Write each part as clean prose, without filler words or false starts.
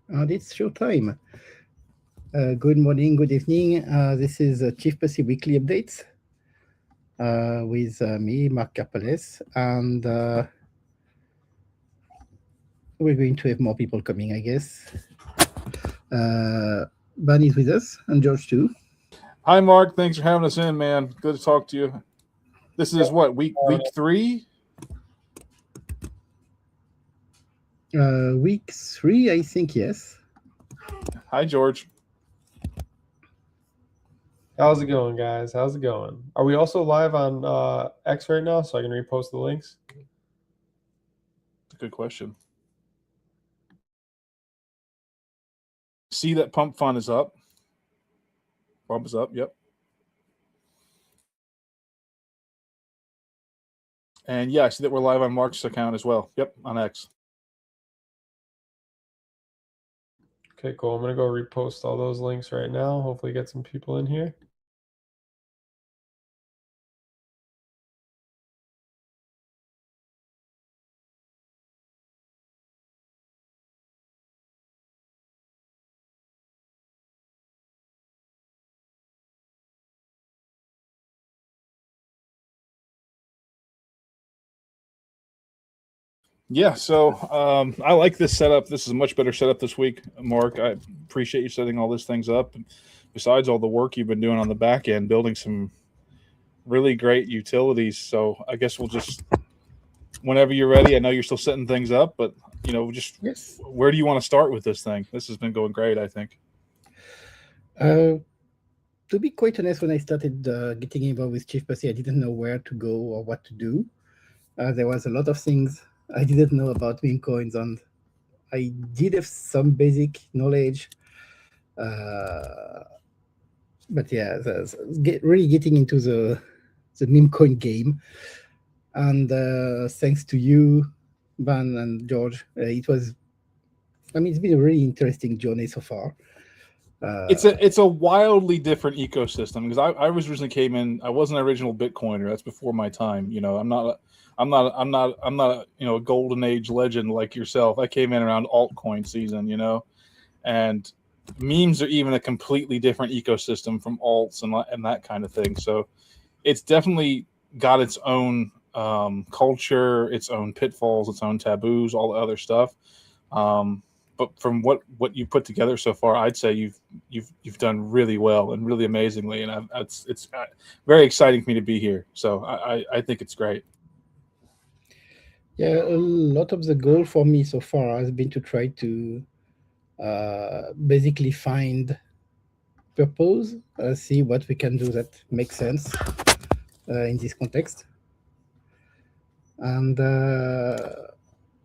And it's show time. Good morning, good evening. This is ChiefPussy Weekly Updates with me, Mark Carpales, and we're going to have more people coming, I guess. Ban is with us, and George too. Hi, Mark. Thanks for having us in, man. Good to talk to you. This is what week 3. Week 3, I think, yes. Hi, George. How's it going, guys? How's it going? Are we also live on X right now, so I can repost the links? That's a good question. See that pump fund is up. Pump is up. Yep. And yeah, I see that we're live on Mark's account as well. Yep, on X. Okay, cool. I'm gonna go repost all those links right now. Hopefully, get some people in here. Yeah, so I like this setup. This is a much better setup this week, Mark. I appreciate you setting all these things up. And besides all the work you've been doing on the back end, building some really great utilities. So I guess we'll just, whenever you're ready, I know you're still setting things up, but just Yes. where do you want to start with this thing? This has been going great, I think. To be quite honest, when I started getting involved with ChiefPussy, I didn't know where to go or what to do. There was a lot of things I didn't know about meme coins, and I did have some basic knowledge. But yeah, really getting into the meme coin game. And thanks to you, Van and George, it's been a really interesting journey so far. It's a wildly different ecosystem because I was originally came in. I wasn't an original Bitcoiner. That's before my time. I'm not a golden age legend like yourself. I came in around altcoin season. And memes are even a completely different ecosystem from alts and that kind of thing. So it's definitely got its own culture, its own pitfalls, its own taboos, all the other stuff. But from what you put together so far, I'd say you've done really well and really amazingly, and it's very exciting for me to be here. So I think it's great. Yeah, a lot of the goal for me so far has been to try to basically find purpose, see what we can do that makes sense in this context. And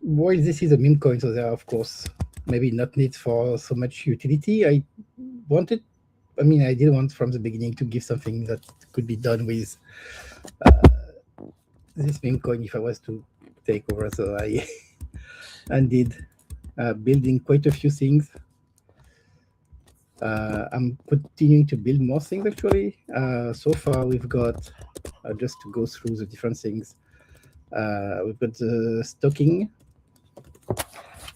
while this is a meme coin, so there are, of course, maybe not needs for so much utility. I did want from the beginning to give something that could be done with this meme coin if I was to take over. So I and did building quite a few things. I'm continuing to build more things actually. So far, we've got just to go through the different things. We've got the staking.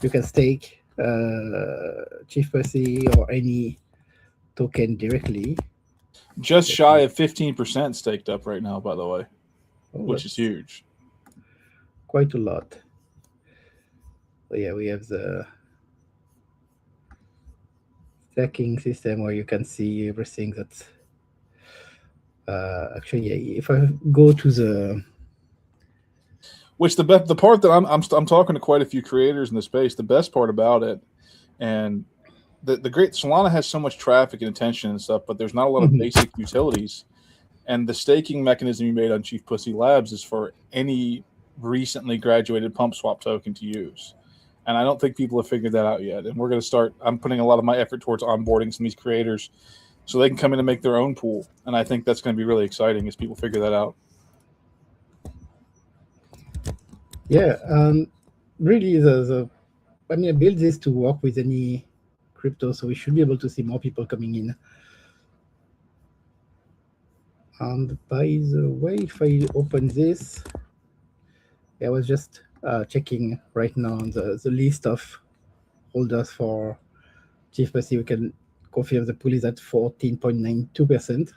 You can stake ChiefPussy or any token directly. Just shy of 15% staked up right now, by the way, which is That's huge. quite a lot. So yeah, we have the staking system where you can see everything that's actually, yeah, if I go to the Which the part that I'm talking to quite a few creators in the space. The best part about it, and the great Solana has so much traffic and attention and stuff, but there's not a lot of basic utilities. And the staking mechanism you made on ChiefPussy Labs is for any recently graduated pump swap token to use. And I don't think people have figured that out yet. And we're going to start. I'm putting a lot of my effort towards onboarding some of these creators so they can come in and make their own pool. And I think that's going to be really exciting as people figure that out. yeah, really I built this to work with any crypto, so we should be able to see more people coming in. And by the way, if I open this, I was just checking right now on the list of holders for ChiefPussy, we can confirm the pool is at 14.92%.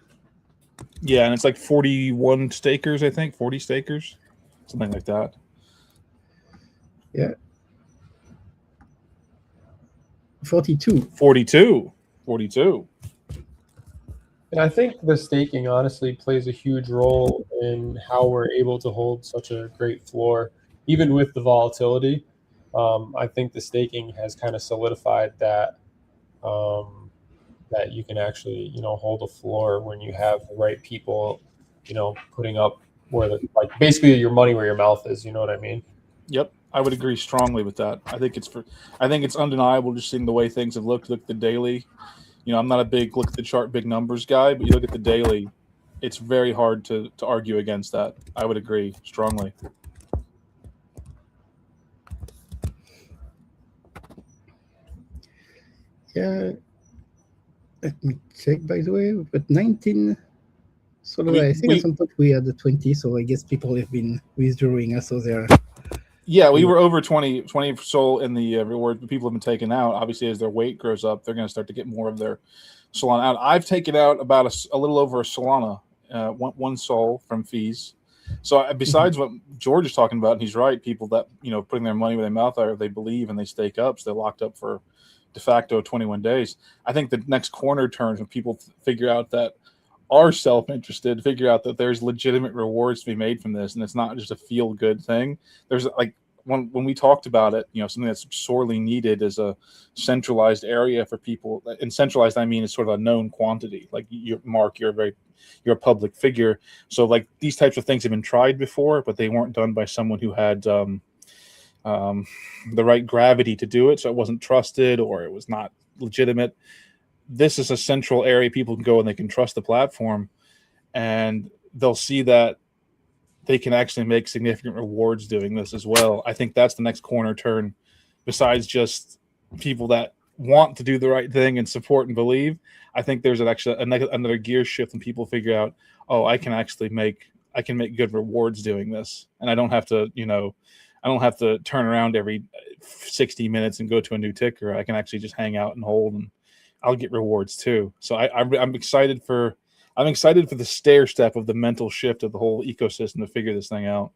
Yeah, and it's like 41 stakers, I think, 40 stakers, something like that. Yeah. 42. 42. And I think the staking honestly plays a huge role in how we're able to hold such a great floor, even with the volatility. I think the staking has kind of solidified that that you can actually, hold a floor when you have the right people, putting up where like basically your money where your mouth is. You know what I mean? Yep, I would agree strongly with that. I think it's undeniable just seeing the way things have looked. Look at the daily. I'm not a big look at the chart, big numbers guy, but you look at the daily, it's very hard to argue against that. I would agree strongly. Yeah. Let me check, by the way. But 19. So I think at some point we had the 20, so I guess people have been withdrawing us, so they're... Yeah, we were over 20 SOL in the reward, but people have been taken out. Obviously, as their weight grows up, they're going to start to get more of their Solana out. I've taken out about a little over a Solana, one SOL from fees. So besides what George is talking about, and he's right, people that, putting their money where their mouth are, they believe and they stake up, so they're locked up for de facto 21 days. I think the next corner turns when people figure out that are self-interested, figure out that there's legitimate rewards to be made from this, and it's not just a feel-good thing. There's like when we talked about it, something that's sorely needed is a centralized area for people. And centralized, I mean, is sort of a known quantity. Like Mark, you're a public figure, so like these types of things have been tried before, but they weren't done by someone who had the right gravity to do it. So it wasn't trusted or it was not legitimate. This is a central area people can go and they can trust the platform, and they'll see that they can actually make significant rewards doing this as well. I think that's the next corner turn, besides just people that want to do the right thing and support and believe. I think there's another gear shift when people figure out, oh, I can make good rewards doing this, and I don't have to turn around every 60 minutes and go to a new ticker. I can actually just hang out and hold, and I'll get rewards too. So I'm excited for the stair step of the mental shift of the whole ecosystem to figure this thing out.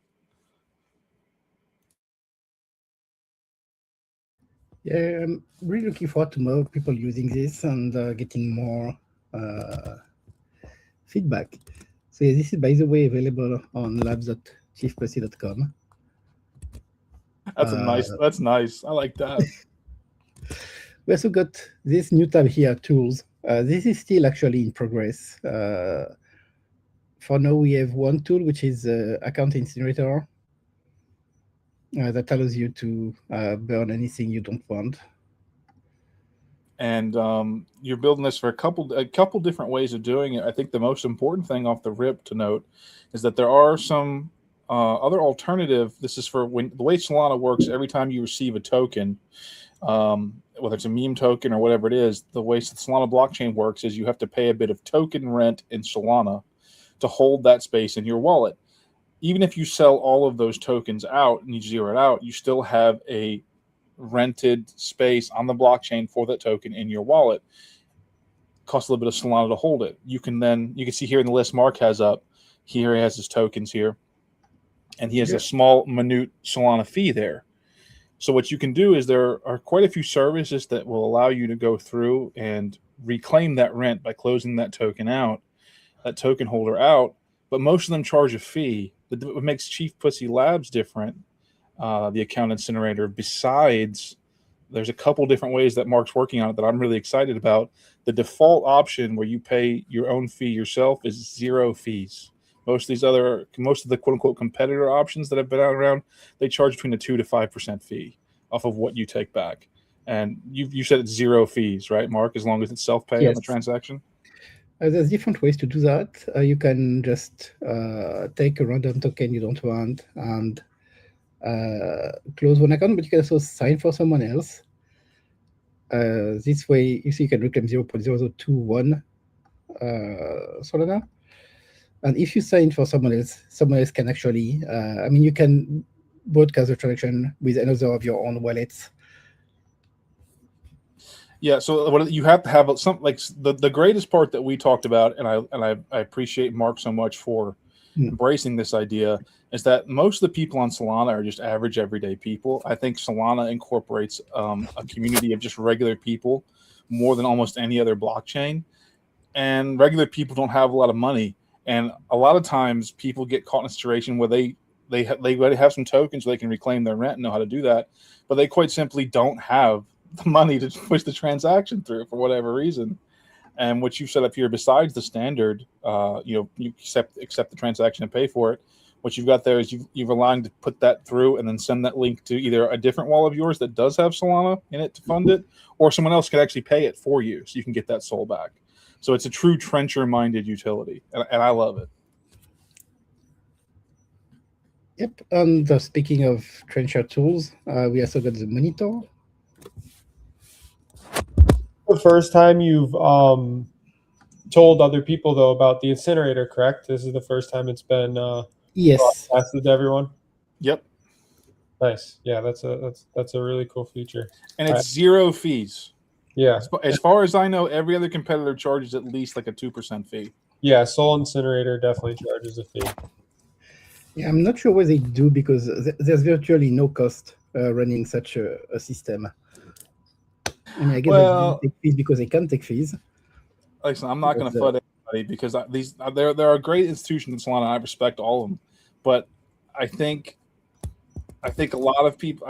Yeah, I'm really looking forward to more people using this and getting more feedback. So yeah, this is, by the way, available on labs.chiefpussy.com. That's nice. I like that. We also got this new tab here, tools. This is still actually in progress. For now, we have one tool, which is account incinerator, that allows you to burn anything you don't want. And you're building this for a couple different ways of doing it. I think the most important thing off the rip to note is that there are some other alternative. This is for when the way Solana works. Every time you receive a token, whether it's a meme token or whatever it is, the way the Solana blockchain works is you have to pay a bit of token rent in Solana to hold that space in your wallet. Even if you sell all of those tokens out and you zero it out, you still have a rented space on the blockchain for that token in your wallet. Costs a little bit of Solana to hold it. You can see here in the list Mark has up, here he has his tokens here, and he has a small minute Solana fee there. So what you can do is there are quite a few services that will allow you to go through and reclaim that rent by closing that token holder out, but most of them charge a fee. What makes ChiefPussy Labs different, the account incinerator, besides there's a couple different ways that Mark's working on it that I'm really excited about. The default option where you pay your own fee yourself is 0 fees. Most of the quote unquote competitor options that have been out around, they charge between a 2 to 5% fee off of what you take back. And you said it's 0 fees, right, Mark? As long as it's self-pay on the transaction. There's different ways to do that. You can just take a random token you don't want and close one account, but you can also sign for someone else. This way, you can reclaim 0.0021 Solana. And if you sign for someone else can actually, you can broadcast the transaction with another of your own wallets. Yeah, so what you have to have some like the greatest part that we talked about, and I appreciate Mark so much for Mm. embracing this idea, is that most of the people on Solana are just average everyday people. I think Solana incorporates a community of just regular people more than almost any other blockchain, and regular people don't have a lot of money, and a lot of times people get caught in a situation where they have some tokens where they can reclaim their rent and know how to do that, but they quite simply don't have the money to push the transaction through for whatever reason. And what you've set up here, besides the standard, you accept the transaction and pay for it. What you've got there is you've allowed to put that through and then send that link to either a different wallet of yours that does have Solana in it to fund it, or someone else can actually pay it for you, so you can get that SOL back. So it's a true trencher-minded utility, and I love it. Yep. And speaking of trencher tools, we also got the monitor. The first time you've told other people though about the incinerator, correct? This is the first time it's been Yes. broadcasted to everyone. Yep. Nice. Yeah, that's a really cool feature. And it's zero fees. Yeah. As far as I know, every other competitor charges at least like a 2% fee. Yeah, Sol Incinerator definitely charges a fee. Yeah, I'm not sure what they do because there's virtually no cost running such a system. I mean, I guess they take fees because they can take fees. Listen, I'm not going to FUD anybody because there are great institutions in Solana, and I respect all of them, but I think a lot of people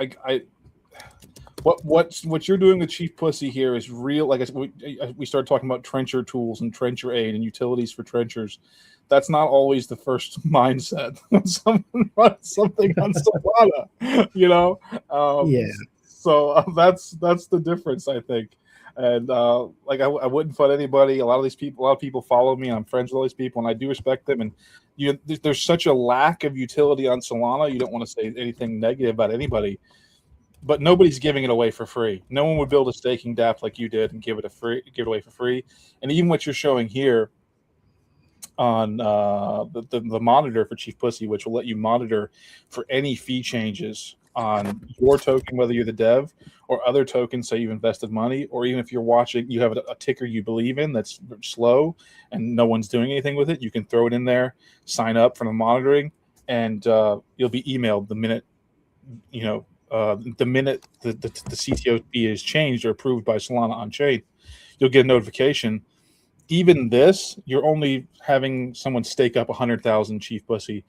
what you're doing with ChiefPussy here is real. Like we started talking about trencher tools and trencher aid and utilities for trenchers. That's not always the first mindset when someone runs something on Solana, Yeah. So that's the difference, I think. And I wouldn't FUD anybody. A lot of people follow me, and I'm friends with all these people, and I do respect them. And there's such a lack of utility on Solana. You don't want to say anything negative about anybody, but nobody's giving it away for free. No one would build a staking dApp like you did and give it away for free. And even what you're showing here on the monitor for ChiefPussy, which will let you monitor for any fee changes on your token, whether you're the dev or other tokens, say you've invested money, or even if you're watching, you have a ticker you believe in that's slow and no one's doing anything with it, you can throw it in there, sign up for the monitoring, and you'll be emailed the minute the CTO fee is changed or approved by Solana on chain. You'll get a notification. Even this, you're only having someone stake up 100,000 ChiefPussy,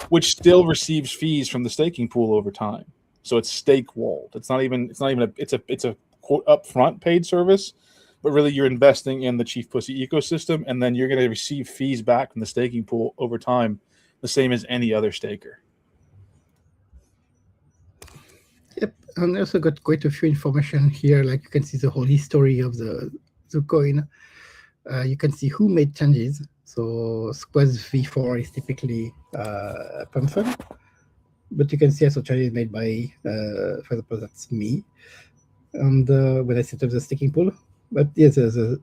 which still receives fees from the staking pool over time. So it's stake walled. It's not even a quote upfront paid service, but really you're investing in the ChiefPussy ecosystem, and then you're going to receive fees back from the staking pool over time, the same as any other staker. Yep, and I also got quite a few information here. Like you can see the whole history of the coin. You can see who made changes. So Squads V4 is typically Pumpfun, but you can see also changes made by, for example, that's me. And when I set up the staking pool, but yes, the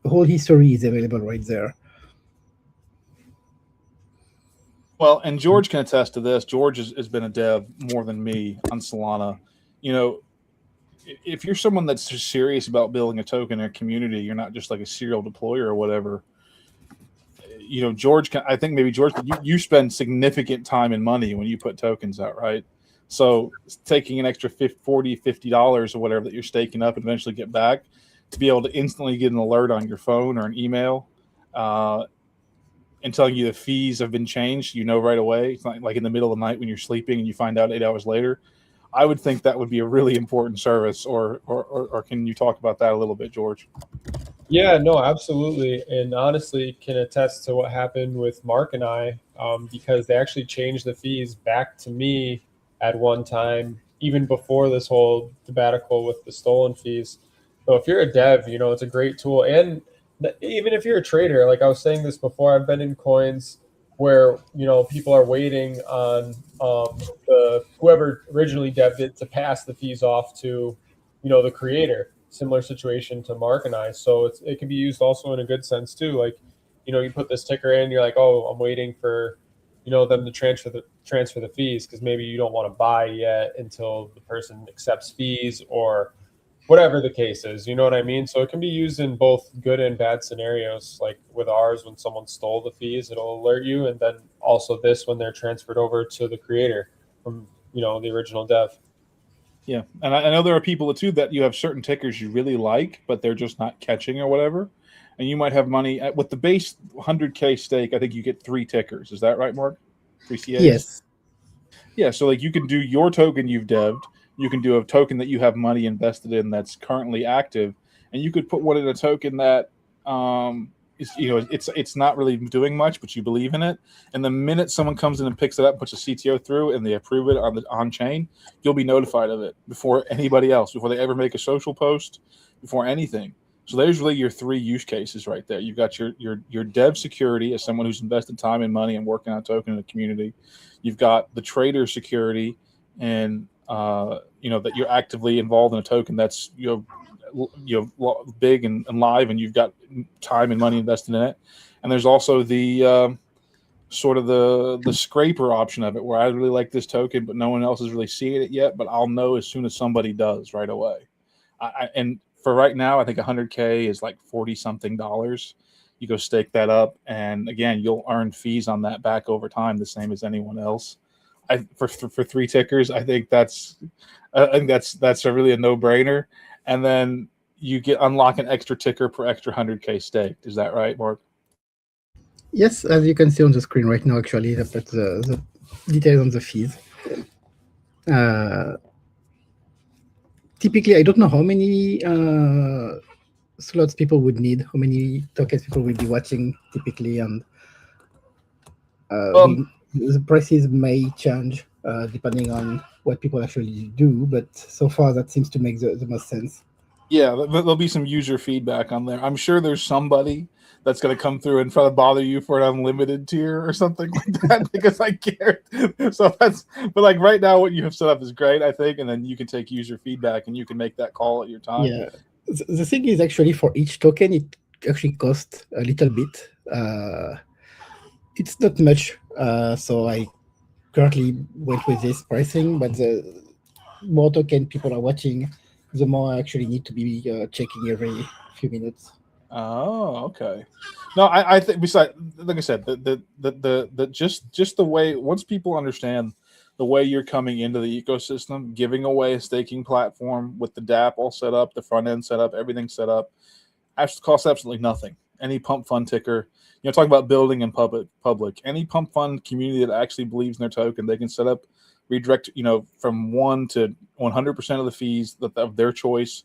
whole history is available right there. Well, and George can attest to this. George has been a dev more than me on Solana. If you're someone that's just serious about building a token in a community, you're not just like a serial deployer or whatever. George I think maybe George, you spend significant time and money when you put tokens out, right? So taking an extra $40, $50 or whatever that you're staking up and eventually get back to be able to instantly get an alert on your phone or an email and telling you the fees have been changed, right away. It's not like in the middle of the night when you're sleeping and you find out 8 hours later. I would think that would be a really important service, or can you talk about that a little bit, George? Yeah, no, absolutely. And honestly, can attest to what happened with Mark and I, because they actually changed the fees back to me at one time, even before this whole debacle with the stolen fees. So if you're a dev, it's a great tool. And even if you're a trader, like I was saying this before, I've been in coins where, people are waiting on whoever originally devved it to pass the fees off to, the creator. Similar situation to Mark and I. So it can be used also in a good sense too. Like, you put this ticker in, you're like, oh, I'm waiting for, them to transfer the fees because maybe you don't want to buy yet until the person accepts fees, or whatever the case is, you know what I mean? So it can be used in both good and bad scenarios. Like with ours, when someone stole the fees, it'll alert you, and then also this when they're transferred over to the creator from the original dev. Yeah, and I know there are people too that you have certain tickers you really like, but they're just not catching or whatever, and you might have money with the base 100K stake. I think you get 3 tickers. Is that right, Mark? 3 CAs. Yes. Yeah, so like you can do your token you've devved. You can do a token that you have money invested in that's currently active, and you could put one in a token that is it's not really doing much, but you believe in it. And the minute someone comes in and picks it up, puts a CTO through, and they approve it on chain, you'll be notified of it before anybody else, before they ever make a social post, before anything. So there's really your 3 use cases right there. You've got your dev security as someone who's invested time and money and working on a token in the community. You've got the trader security, and that you're actively involved in a token that's big and live, and you've got time and money invested in it. And there's also the sort of the scraper option of it, where I really like this token, but no one else is really seeing it yet. But I'll know as soon as somebody does right away. And for right now, I think 100K is like $40 something. You go stake that up, and again, you'll earn fees on that back over time, the same as anyone else. For 3 tickers, I think that's really a no-brainer. And then you unlock an extra ticker per extra 100K staked. Is that right, Mark? Yes, as you can see on the screen right now, actually, I put the details on the fees. Typically, I don't know how many slots people would need, how many tokens people will be watching typically, and the prices may change depending on what people actually do, but so far that seems to make the most sense. Yeah, there'll be some user feedback on there. I'm sure there's somebody that's going to come through and try to bother you for an unlimited tier or something like that, because I care. So but like right now, what you have set up is great, I think, and then you can take user feedback and you can make that call at your time. Yeah, the thing is actually for each token, it actually costs a little bit. It's not much, so I currently went with this pricing, but the more token people are watching, the more I actually need to be checking every few minutes. Oh, okay. No, I think besides, like I said, the just the way, once people understand the way you're coming into the ecosystem, giving away a staking platform with the DApp all set up, the front end set up, everything set up, costs absolutely nothing. Any pump fund ticker, talking about building in public, any pump fund community that actually believes in their token, they can set up, redirect, from 1 to 100% of the fees of their choice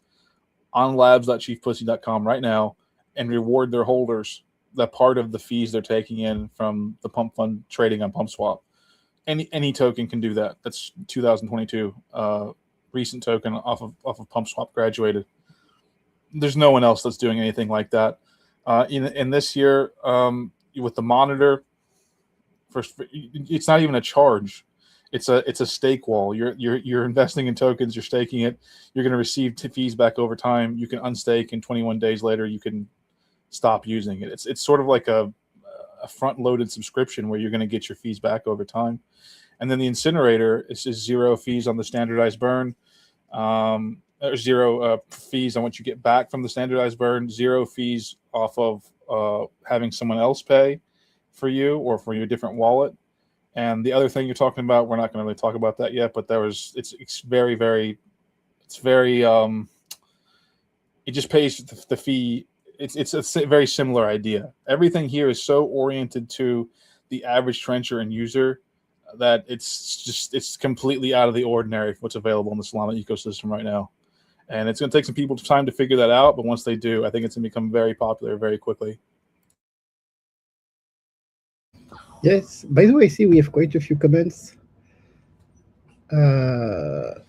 on labs.chiefpussy.com right now, and reward their holders that part of the fees they're taking in from the pump fund trading on PumpSwap. Any token can do that. That's 2022 recent token off of PumpSwap graduated. There's no one else that's doing anything like that. In this year, with the monitor, it's not even a charge. It's a stake wall. You're investing in tokens. You're staking it. You're going to receive fees back over time. You can unstake, and 21 days later you can stop using it. It's sort of like a front-loaded subscription where you're going to get your fees back over time. And then the incinerator is just 0 fees on the standardized burn, or 0 fees on what you get back from the standardized burn, 0 fees off of having someone else pay for you or for your different wallet. And the other thing you're talking about, we're not going to really talk about that yet, but it's very, very, it just pays the fee. It's a very similar idea. Everything here is so oriented to the average trencher and user that it's completely out of the ordinary for what's available in the Solana ecosystem right now. And it's going to take some people time to figure that out, but once they do, I think it's going to become very popular very quickly. Yes. By the way, I see we have quite a few comments. Let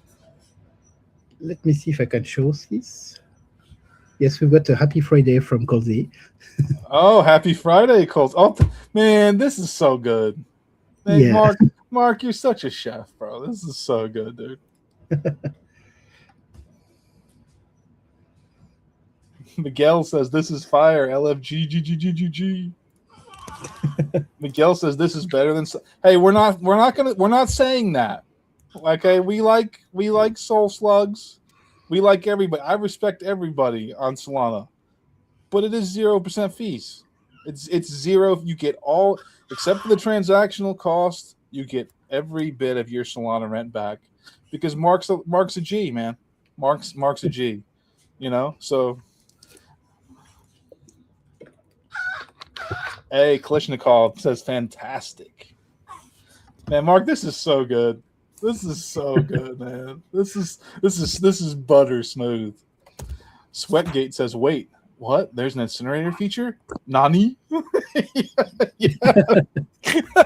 me see if I can show this. Yes, we've got a happy Friday from Colsey. Oh, happy Friday, Colt. Oh, man, this is so good. Hey, yeah. Mark, you're such a chef, bro. This is so good, dude. Miguel says this is fire. LFG. Miguel says this is better than. Hey, we're not saying that. Okay, we like Soul Slugs. We like everybody. I respect everybody on Solana, but it is 0% fees. It's zero. You get all except for the transactional cost. You get every bit of your Solana rent back because Mark's a G, man. Mark's a G. You know, so hey, Klishnikov says fantastic. Man, Mark, this is so good. This is so good, man. This is butter smooth. Sweatgate says, "Wait, what? There's an incinerator feature? Nani?" Yeah.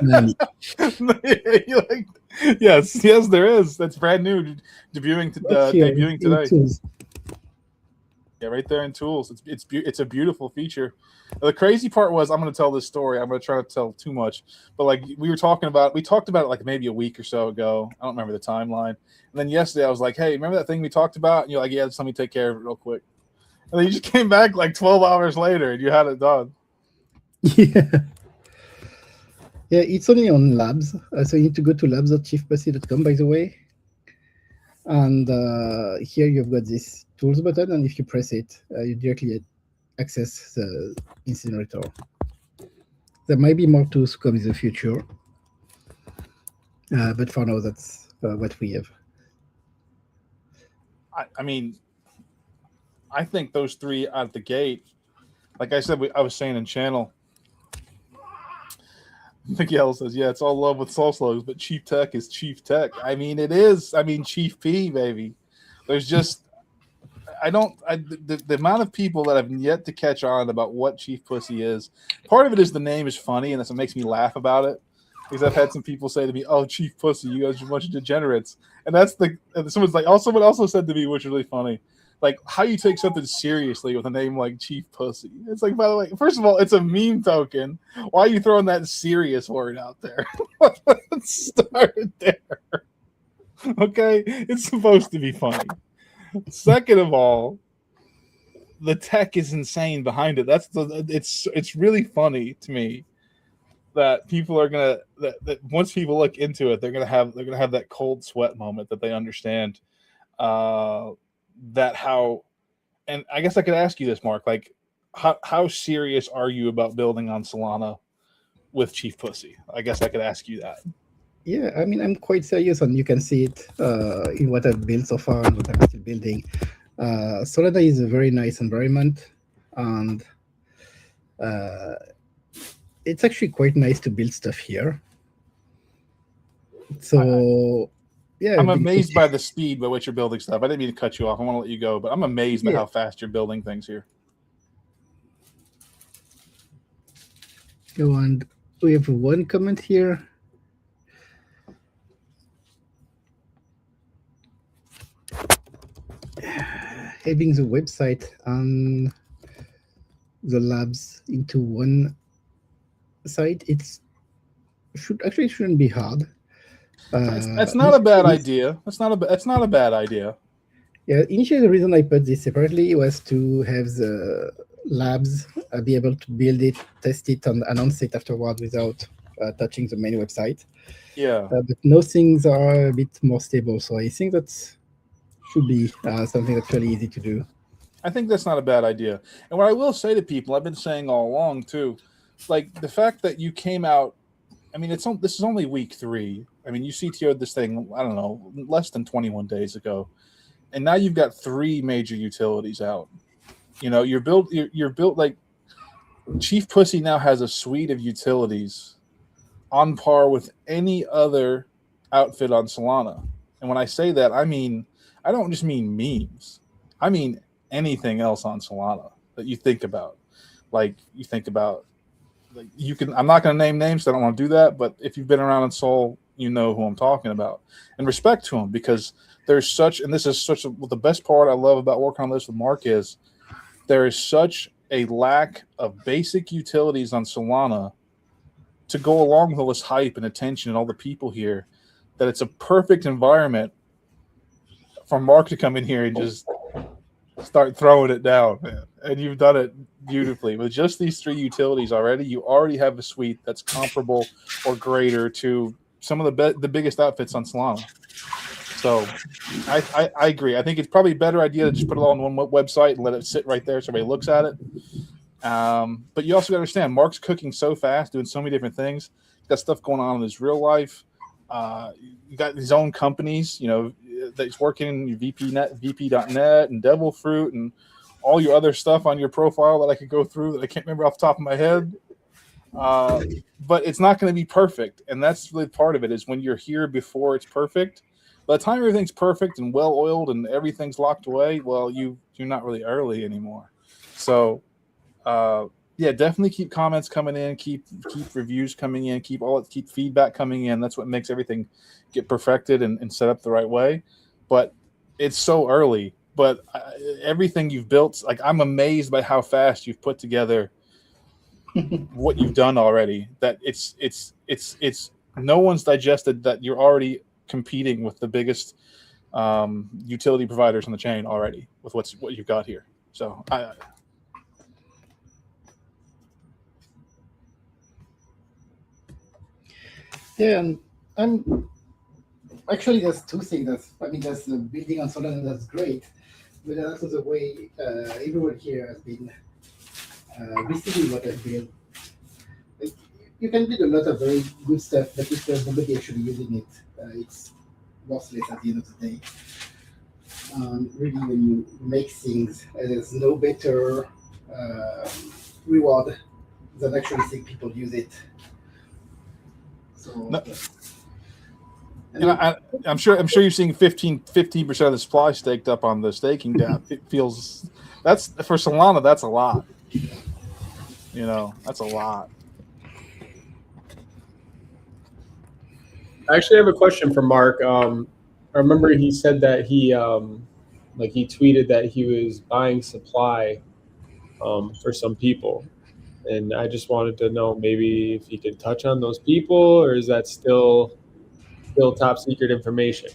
Nani. Yes, there is. That's brand new, debuting today. Yeah, right there in tools. It's a beautiful feature. The crazy part was I'm going to tell this story. I'm going to try not to tell too much, but like we talked about it like maybe a week or so ago. I don't remember the timeline. And then yesterday I was like, "Hey, remember that thing we talked about?" And you're like, "Yeah, just let me take care of it real quick." And then you just came back like 12 hours later and you had it done. Yeah. Yeah, it's only on labs. So you need to go to labs.chiefpussy.com, by the way. And here you've got this tools button, and if you press it, you directly access the incinerator. There might be more tools come in the future, but for now, that's what we have. I mean, I think those three out the gate, like I said, I was saying in channel, Miguel says, "Yeah, it's all love with soul slugs, but Chief Tech is Chief Tech." I mean, it is. I mean, Chief P, baby. There's just, the amount of people that have yet to catch on about what ChiefPussy is. Part of it is the name is funny, and that's what makes me laugh about it. Because I've had some people say to me, "Oh, ChiefPussy, you guys are a bunch of degenerates," and someone's like, someone also said to me, which is really funny. Like, how you take something seriously with a name like ChiefPussy. It's like, by the way, first of all, it's a meme token. Why are you throwing that serious word out there? Let's start there. Okay? It's supposed to be funny. Second of all, the tech is insane behind it. It's really funny to me that people are gonna that once people look into it, they're gonna have that cold sweat moment that they understand that how, and I guess I could ask you this, Mark, like how serious are you about building on Solana with ChiefPussy? I guess I could ask you that. Yeah, I mean, I'm quite serious, and you can see it in what I've built so far and what I'm still building. Solana is a very nice environment, and it's actually quite nice to build stuff here. So yeah, I'm amazed by the speed by which you're building stuff. I didn't mean to cut you off. I want to let you go, but I'm amazed by how fast you're building things here. And we have one comment here. Having the website and the labs into one site, shouldn't be hard. That's not a bad idea. That's not a bad idea. Yeah, initially the reason I put this separately was to have the labs be able to build it, test it, and announce it afterward without touching the main website. Yeah. But now things are a bit more stable, so I think that should be something that's fairly easy to do. I think that's not a bad idea. And what I will say to people, I've been saying all along too, like the fact that you came out, I mean, this is only week 3. I mean, you CTO'd this thing, I don't know, less than 21 days ago. And now you've got 3 major utilities out. You know, you're built like ChiefPussy now has a suite of utilities on par with any other outfit on Solana. And when I say that, I don't just mean memes. I mean anything else on Solana that you think about. Like I'm not going to name names, so I don't want to do that, but if you've been around in Sol, you know who I'm talking about. And respect to them, because there's the best part I love about working on this with Mark is there is such a lack of basic utilities on Solana to go along with all this hype and attention and all the people here, that it's a perfect environment for Mark to come in here and just start throwing it down, man. And you've done it beautifully. With just these 3 utilities already, you already have a suite that's comparable or greater to some of the biggest outfits on Solana. So I agree. I think it's probably a better idea to just put it all on one website and let it sit right there so everybody looks at it. But you also got to understand, Mark's cooking so fast, doing so many different things. He's got stuff going on in his real life. You got his own companies, that he's working in your VP.net and Devil Fruit and all your other stuff on your profile that I could go through that I can't remember off the top of my head. But it's not going to be perfect. And that's really part of it, is when you're here before it's perfect. By the time everything's perfect and well oiled and everything's locked away, well, you're not really early anymore. So, yeah, definitely keep comments coming in, keep reviews coming in, keep feedback coming in. That's what makes everything get perfected and set up the right way. But it's so early. But everything you've built, like, I'm amazed by how fast you've put together what you've done already. That it's no one's digested that you're already competing with the biggest utility providers on the chain already with what you've got here. So Yeah, and actually there's two things. There's the building on Solana, that's great, but there's also the way everyone here has been receiving what I've built. Like, you can build a lot of very good stuff, but if there's nobody actually using it, it's worthless at the end of the day. Really, when you make things, there's no better reward than actually seeing people use it. So, no, and I'm sure you're seeing 15% of the supply staked up on the staking gap. It feels that's for Solana. That's a lot. That's a lot. I actually have a question for Mark. I remember he said that he tweeted that he was buying supply for some people. And I just wanted to know maybe if he could touch on those people, or is that still top secret information?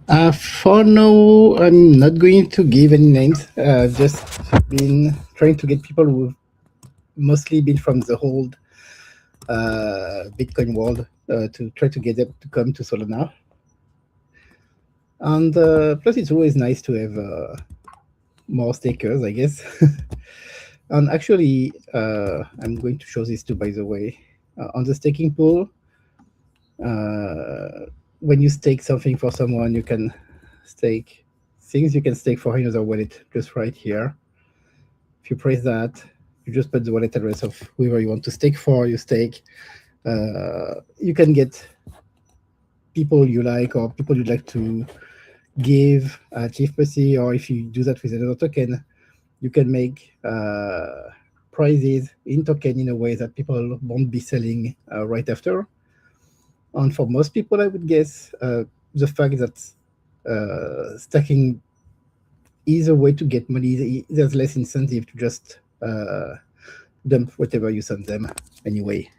For now, I'm not going to give any names. I've just been trying to get people who've mostly been from the whole Bitcoin world to try to get them to come to Solana. And plus, it's always nice to have more stakers, I guess. And actually, I'm going to show this too, by the way. On the staking pool, when you stake something for someone, you can stake things you can stake for another wallet just right here. If you press that, you just put the wallet address of whoever you want to stake for, you stake. You can get people you like or people you'd like to give ChiefPussy, or if you do that with another token, you can make prizes in token in a way that people won't be selling right after. And for most people, I would guess the fact that stacking is a way to get money, there's less incentive to just dump whatever you send them anyway.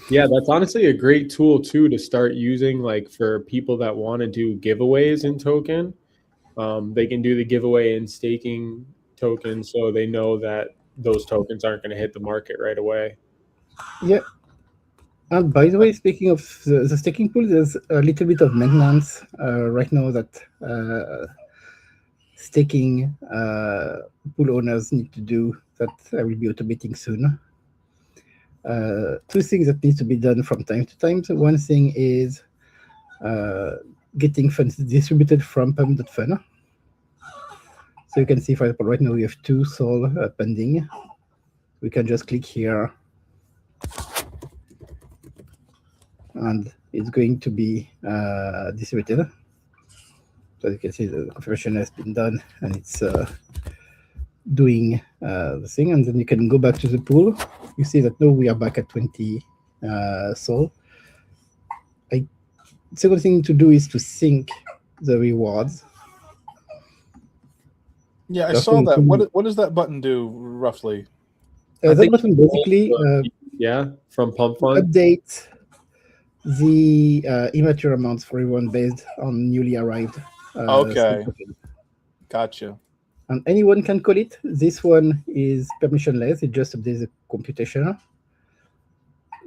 Yeah, that's honestly a great tool too to start using, like for people that want to do giveaways in token. They can do the giveaway in staking tokens, so they know that those tokens aren't going to hit the market right away. Yeah. And by the way, speaking of the staking pool, there's a little bit of maintenance right now that staking pool owners need to do that I will be automating soon. Two things that need to be done from time to time. So one thing is getting funds distributed from pump.fun. So you can see, for example, right now we have 2 SOL pending. We can just click here, and it's going to be distributed. So you can see the confirmation has been done, and it's doing the thing. And then you can go back to the pool. You see that now we are back at 20 SOL. Second thing to do is to sync the rewards. Yeah, I saw that. What does that button do roughly? That button basically from Pump Fund update the immature amounts for everyone based on newly arrived. Okay, gotcha. And anyone can call it. This one is permissionless. It just updates the computation.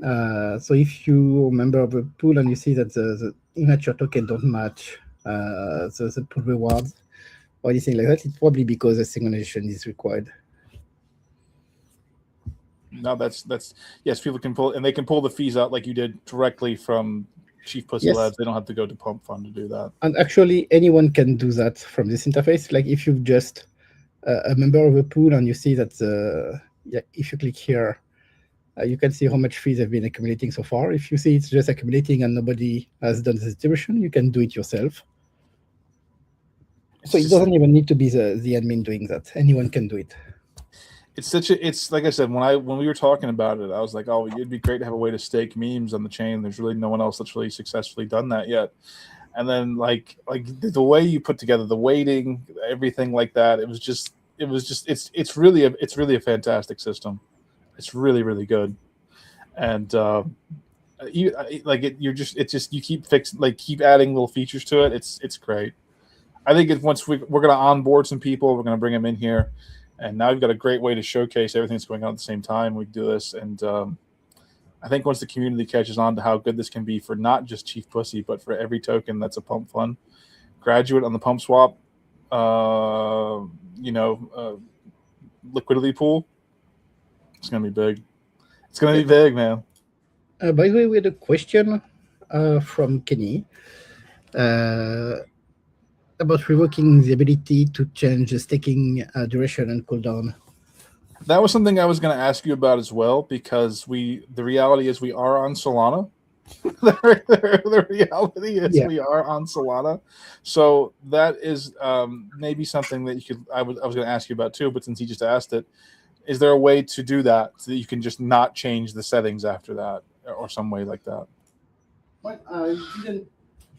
So if you remember the pool and you see that the immature token don't match the pool rewards or anything like that, it's probably because a synchronization is required. No, that's yes. People can pull, and they can pull the fees out like you did directly from ChiefPussy Yes. Labs. They don't have to go to Pump Fund to do that. And actually, anyone can do that from this interface. Like if you've just a member of a pool and you see that if you click here, you can see how much fees have been accumulating so far. If you see it's just accumulating and nobody has done the distribution, you can do it yourself. So it doesn't even need to be the admin doing that. Anyone can do it. It's like I said, when we were talking about it, I was like, oh, it'd be great to have a way to stake memes on the chain. There's really no one else that's really successfully done that yet. And then like the way you put together the weighting, everything like that, it's really a fantastic system. It's really, really good. And you keep adding little features to it. It's great. I think once we're going to onboard some people, we're going to bring them in here. And now we've got a great way to showcase everything that's going on at the same time. We do this, and I think once the community catches on to how good this can be for not just ChiefPussy, but for every token that's a Pump Fund graduate on the Pump Swap, liquidity pool, it's going to be big. It's going to be big, man. By the way, we had a question from Kenny about revoking the ability to change the staking duration and cooldown. That was something I was going to ask you about as well, because the reality is we are on Solana. the reality is we are on Solana. So that is maybe something that I was going to ask you about too, but since he just asked it, is there a way to do that so that you can just not change the settings after that or some way like that? Well, I didn't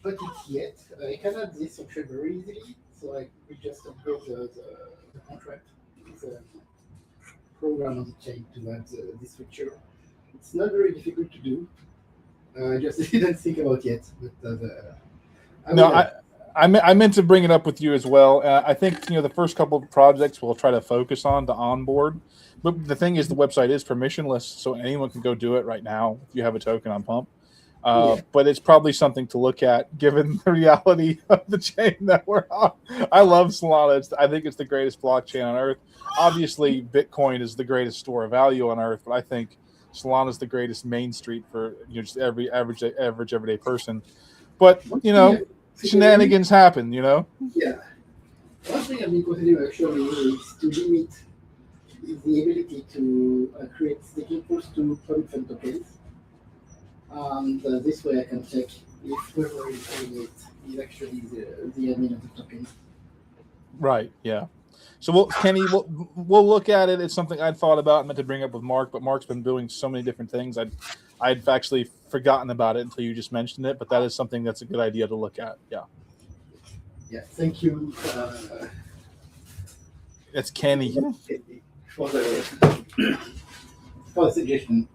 put it yet. I can add this option very easily. So we just upgrade the contract. It's a program on the chain to add this feature. It's not very difficult to do. I just didn't think about it yet. I meant to bring it up with you as well. I think the first couple of projects we'll try to focus on to onboard. But the thing is, the website is permissionless, so anyone can go do it right now if you have a token on Pump. But it's probably something to look at given the reality of the chain that we're on. I love Solana. I think it's the greatest blockchain on Earth. Obviously, Bitcoin is the greatest store of value on Earth, but I think Solana is the greatest main street for just every average everyday person. But shenanigans happen. Yeah. One thing I've been considering actually is to limit the ability to create staking pools to Pump Fund tokens. And this way I can check if whoever is doing it is actually the admin of the token. Right, yeah. So Kenny, we'll look at it. It's something I'd thought about and meant to bring up with Mark, but Mark's been doing so many different things. I'd actually forgotten about it until you just mentioned it, but that is something that's a good idea to look at. Yeah. Yeah, thank you. That's Kenny. For the suggestion.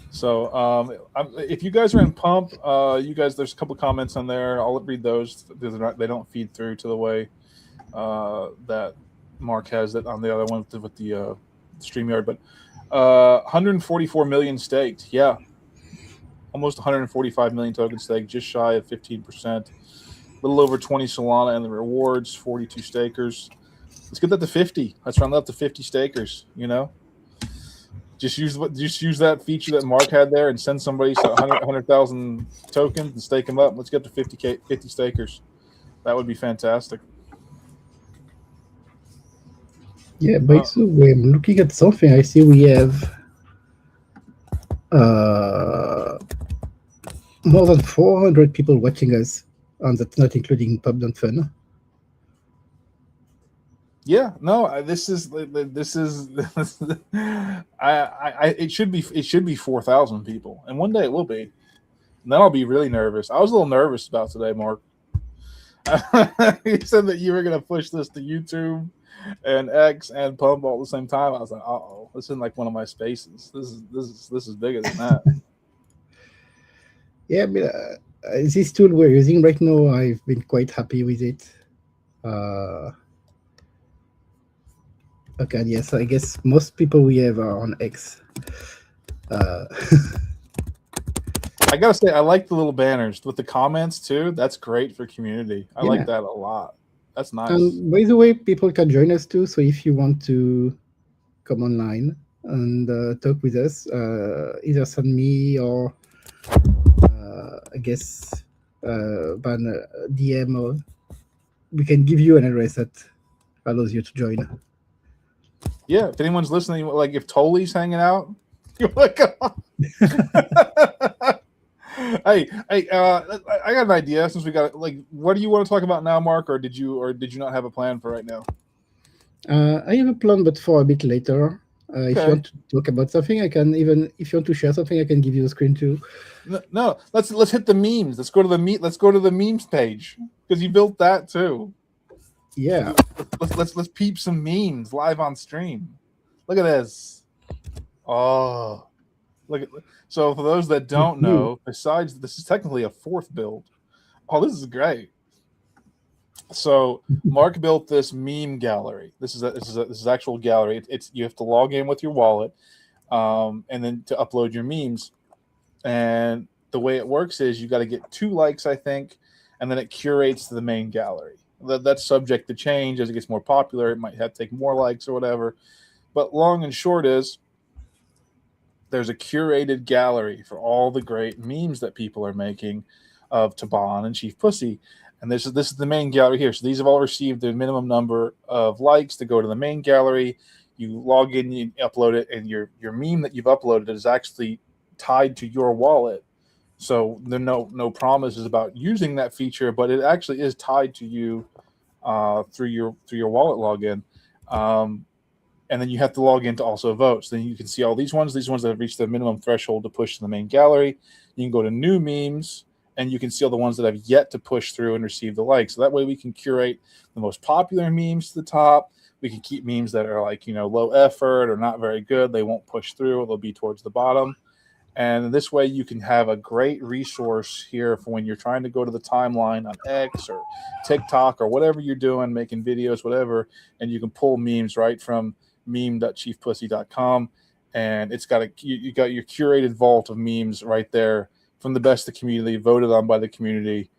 So if you guys are in Pump, there's a couple of comments on there. I'll read those. They don't feed through to the way that Mark has it on the other one with the StreamYard. But 144 million staked. Yeah. Almost 145 million tokens staked, just shy of 15%. A little over 20 Solana and the rewards, 42 stakers. Let's get that to 50. Let's round that up to 50 stakers, Just use that feature that Mark had there and send somebody 100,000 tokens and stake them up. Let's get to 50 stakers. That would be fantastic. Yeah, by the way, I'm looking at something. I see we have more than 400 people watching us, and that's not including Pub.Fun. Yeah, no, this is it should be 4,000 people, and one day it will be. And then I'll be really nervous. I was a little nervous about today, Mark. You said that you were going to push this to YouTube and X and Pump all at the same time. I was like, uh-oh, this isn't like one of my spaces. This is bigger than that. Yeah, but this tool we're using right now, I've been quite happy with it. Okay, yes, I guess most people we have are on X. Uh, I gotta say, I like the little banners with the comments too. That's great for community. I like yeah. that a lot. That's nice. And by the way, people can join us too. So if you want to come online and talk with us, either send me or I guess ban DM, or we can give you an address that allows you to join. Yeah, if anyone's listening, like if Tolly's hanging out, you're like, hey, I got an idea. Since we got like, what do you want to talk about now, Mark, or did you not have a plan for right now? I have a plan, but for a bit later. If you Okay. want to talk about something, I can even. If you want to share something, I can give you the screen too. No, let's hit the memes. Let's go to the Let's go to the memes page because you built that too. Yeah. Let's peep some memes live on stream. Look at this. Oh, look at. So for those that don't know, besides this is technically a fourth build. Oh, this is great. So Mark built this meme gallery. This is actual gallery. It's you have to log in with your wallet, and then to upload your memes. And the way it works is you got to get 2 likes, I think, and then it curates the main gallery. That's subject to change as it gets more popular. It might have to take more likes or whatever. But long and short is there's a curated gallery for all the great memes that people are making of Taban and ChiefPussy. And this is the main gallery here. So these have all received the minimum number of likes to go to the main gallery. You log in, you upload it, and your meme that you've uploaded is actually tied to your wallet. So there are no promises about using that feature, but it actually is tied to you through your wallet login. And then you have to log in to also vote. So then you can see all these ones that have reached the minimum threshold to push to the main gallery. You can go to new memes, and you can see all the ones that have yet to push through and receive the likes. So that way we can curate the most popular memes to the top. We can keep memes that are like, low effort or not very good. They won't push through. They'll be towards the bottom. And this way you can have a great resource here for when you're trying to go to the timeline on X or TikTok or whatever you're doing, making videos, whatever, and you can pull memes right from meme.chiefpussy.com, and it's got you got your curated vault of memes right there from the best of the community, voted on by the community,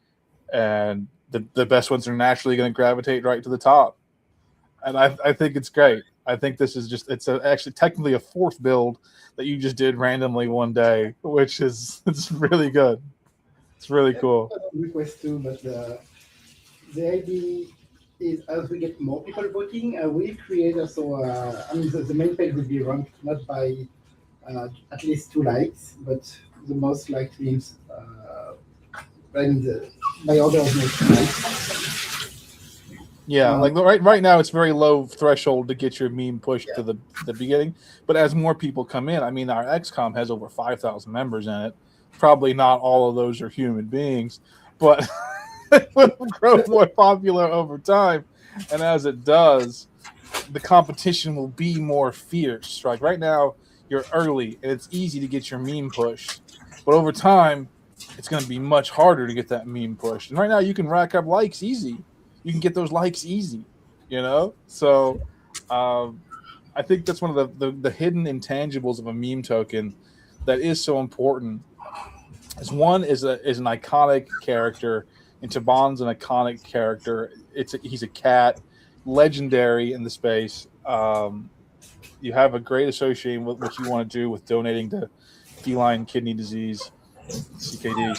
and the best ones are naturally going to gravitate right to the top. And I think it's great. I think this is actually technically a fourth build that you just did randomly one day, which is it's really good. It's really cool. Request too, but the idea is as we get more people voting, we'll create also. The main page will be ranked not by at least 2 likes, but the most liked memes. By order of most likes. Yeah, like right now, it's very low threshold to get your meme pushed to the beginning. But as more people come in, I mean, our XCOM has over 5,000 members in it. Probably not all of those are human beings, but it will grow more popular over time. And as it does, the competition will be more fierce. Like right now, you're early and it's easy to get your meme pushed, but over time, it's going to be much harder to get that meme pushed. And right now, you can rack up likes easy. You can get those likes easy, So, I think that's one of the hidden intangibles of a meme token that is so important. As one is an iconic character, and Taban's an iconic character. He's a cat, legendary in the space. You have a great association with what you want to do with donating to feline kidney disease, CKD,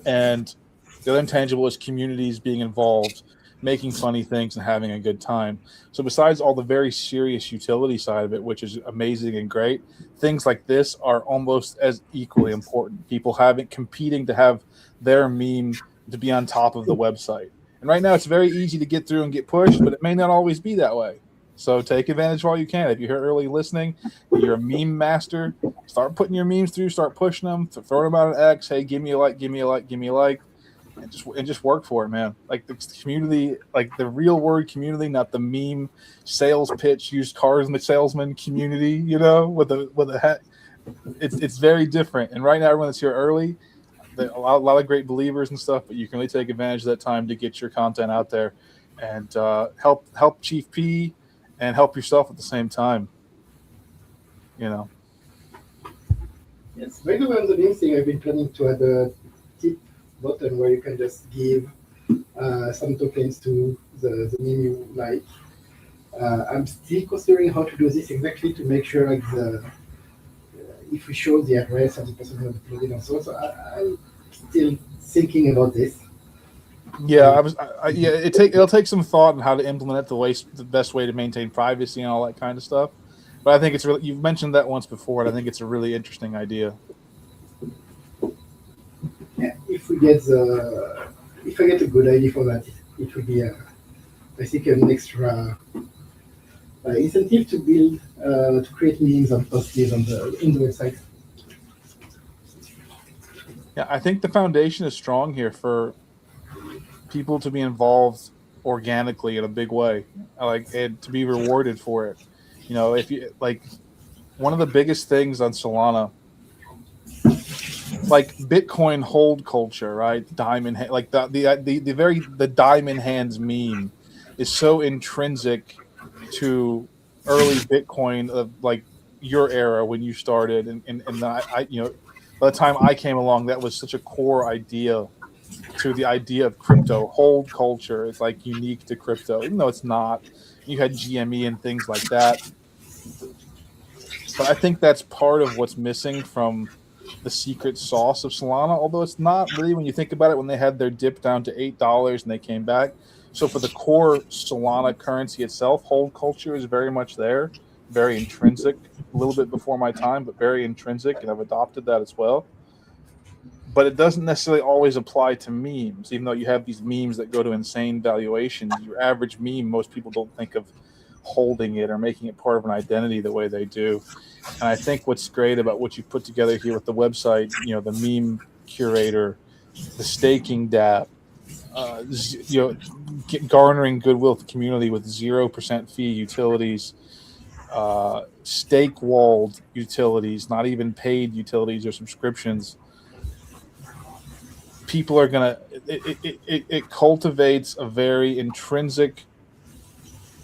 and the other intangible is communities being involved, making funny things and having a good time. So besides all the very serious utility side of it, which is amazing and great, things like this are almost as equally important. People competing to have their meme to be on top of the website. And right now it's very easy to get through and get pushed, but it may not always be that way. So take advantage while you can. If you're early listening, you're a meme master, start putting your memes through, start pushing them, throw them out on X. Hey, give me a like, give me a like, give me a like. And just work for it, man. Like the community, like the real word community, not the meme sales pitch used cars salesman community. With a hat. It's very different. And right now, everyone that's here early, a lot of great believers and stuff. But you can really take advantage of that time to get your content out there and help Chief P and help yourself at the same time. Yes. By the way, on the name thing, I've been planning to add a tip button where you can just give some tokens to the name you like. I'm still considering how to do this exactly to make sure like the if we show the address of the person who uploaded and so on. So I'm still thinking about this. Yeah, yeah. It'll take some thought on how to implement it the best way to maintain privacy and all that kind of stuff. But I think it's really you've mentioned that once before, and I think it's a really interesting idea. Yeah, if I get a good idea for that, it would be I think an extra incentive to build to create memes and post these on the website. Yeah, I think the foundation is strong here for people to be involved organically in a big way, like and to be rewarded for it. You know, if you like one of the biggest things on Solana, like Bitcoin hold culture, right? Like the diamond hands meme is so intrinsic to early Bitcoin of like your era when you started, and you know, by the time I came along, that was such a core idea to the idea of crypto hold culture. It's like unique to crypto, even though it's not. You had GME and things like that, but I think that's part of what's missing from the secret sauce of Solana. Although it's not really when you think about it. When they had their dip down to $8 and they came back, so for the core Solana currency itself, hold culture is very much there, very intrinsic. A little bit before my time, but very intrinsic, and I've adopted that as well. But it doesn't necessarily always apply to memes, even though you have these memes that go to insane valuations. Your average meme, most people don't think of holding it or making it part of an identity the way they do. And I think what's great about what you put together here with the website, you know, the meme curator, the staking dApp, you know, garnering goodwill with the community with 0% fee utilities, stake walled utilities, not even paid utilities or subscriptions. People are gonna it cultivates a very intrinsic,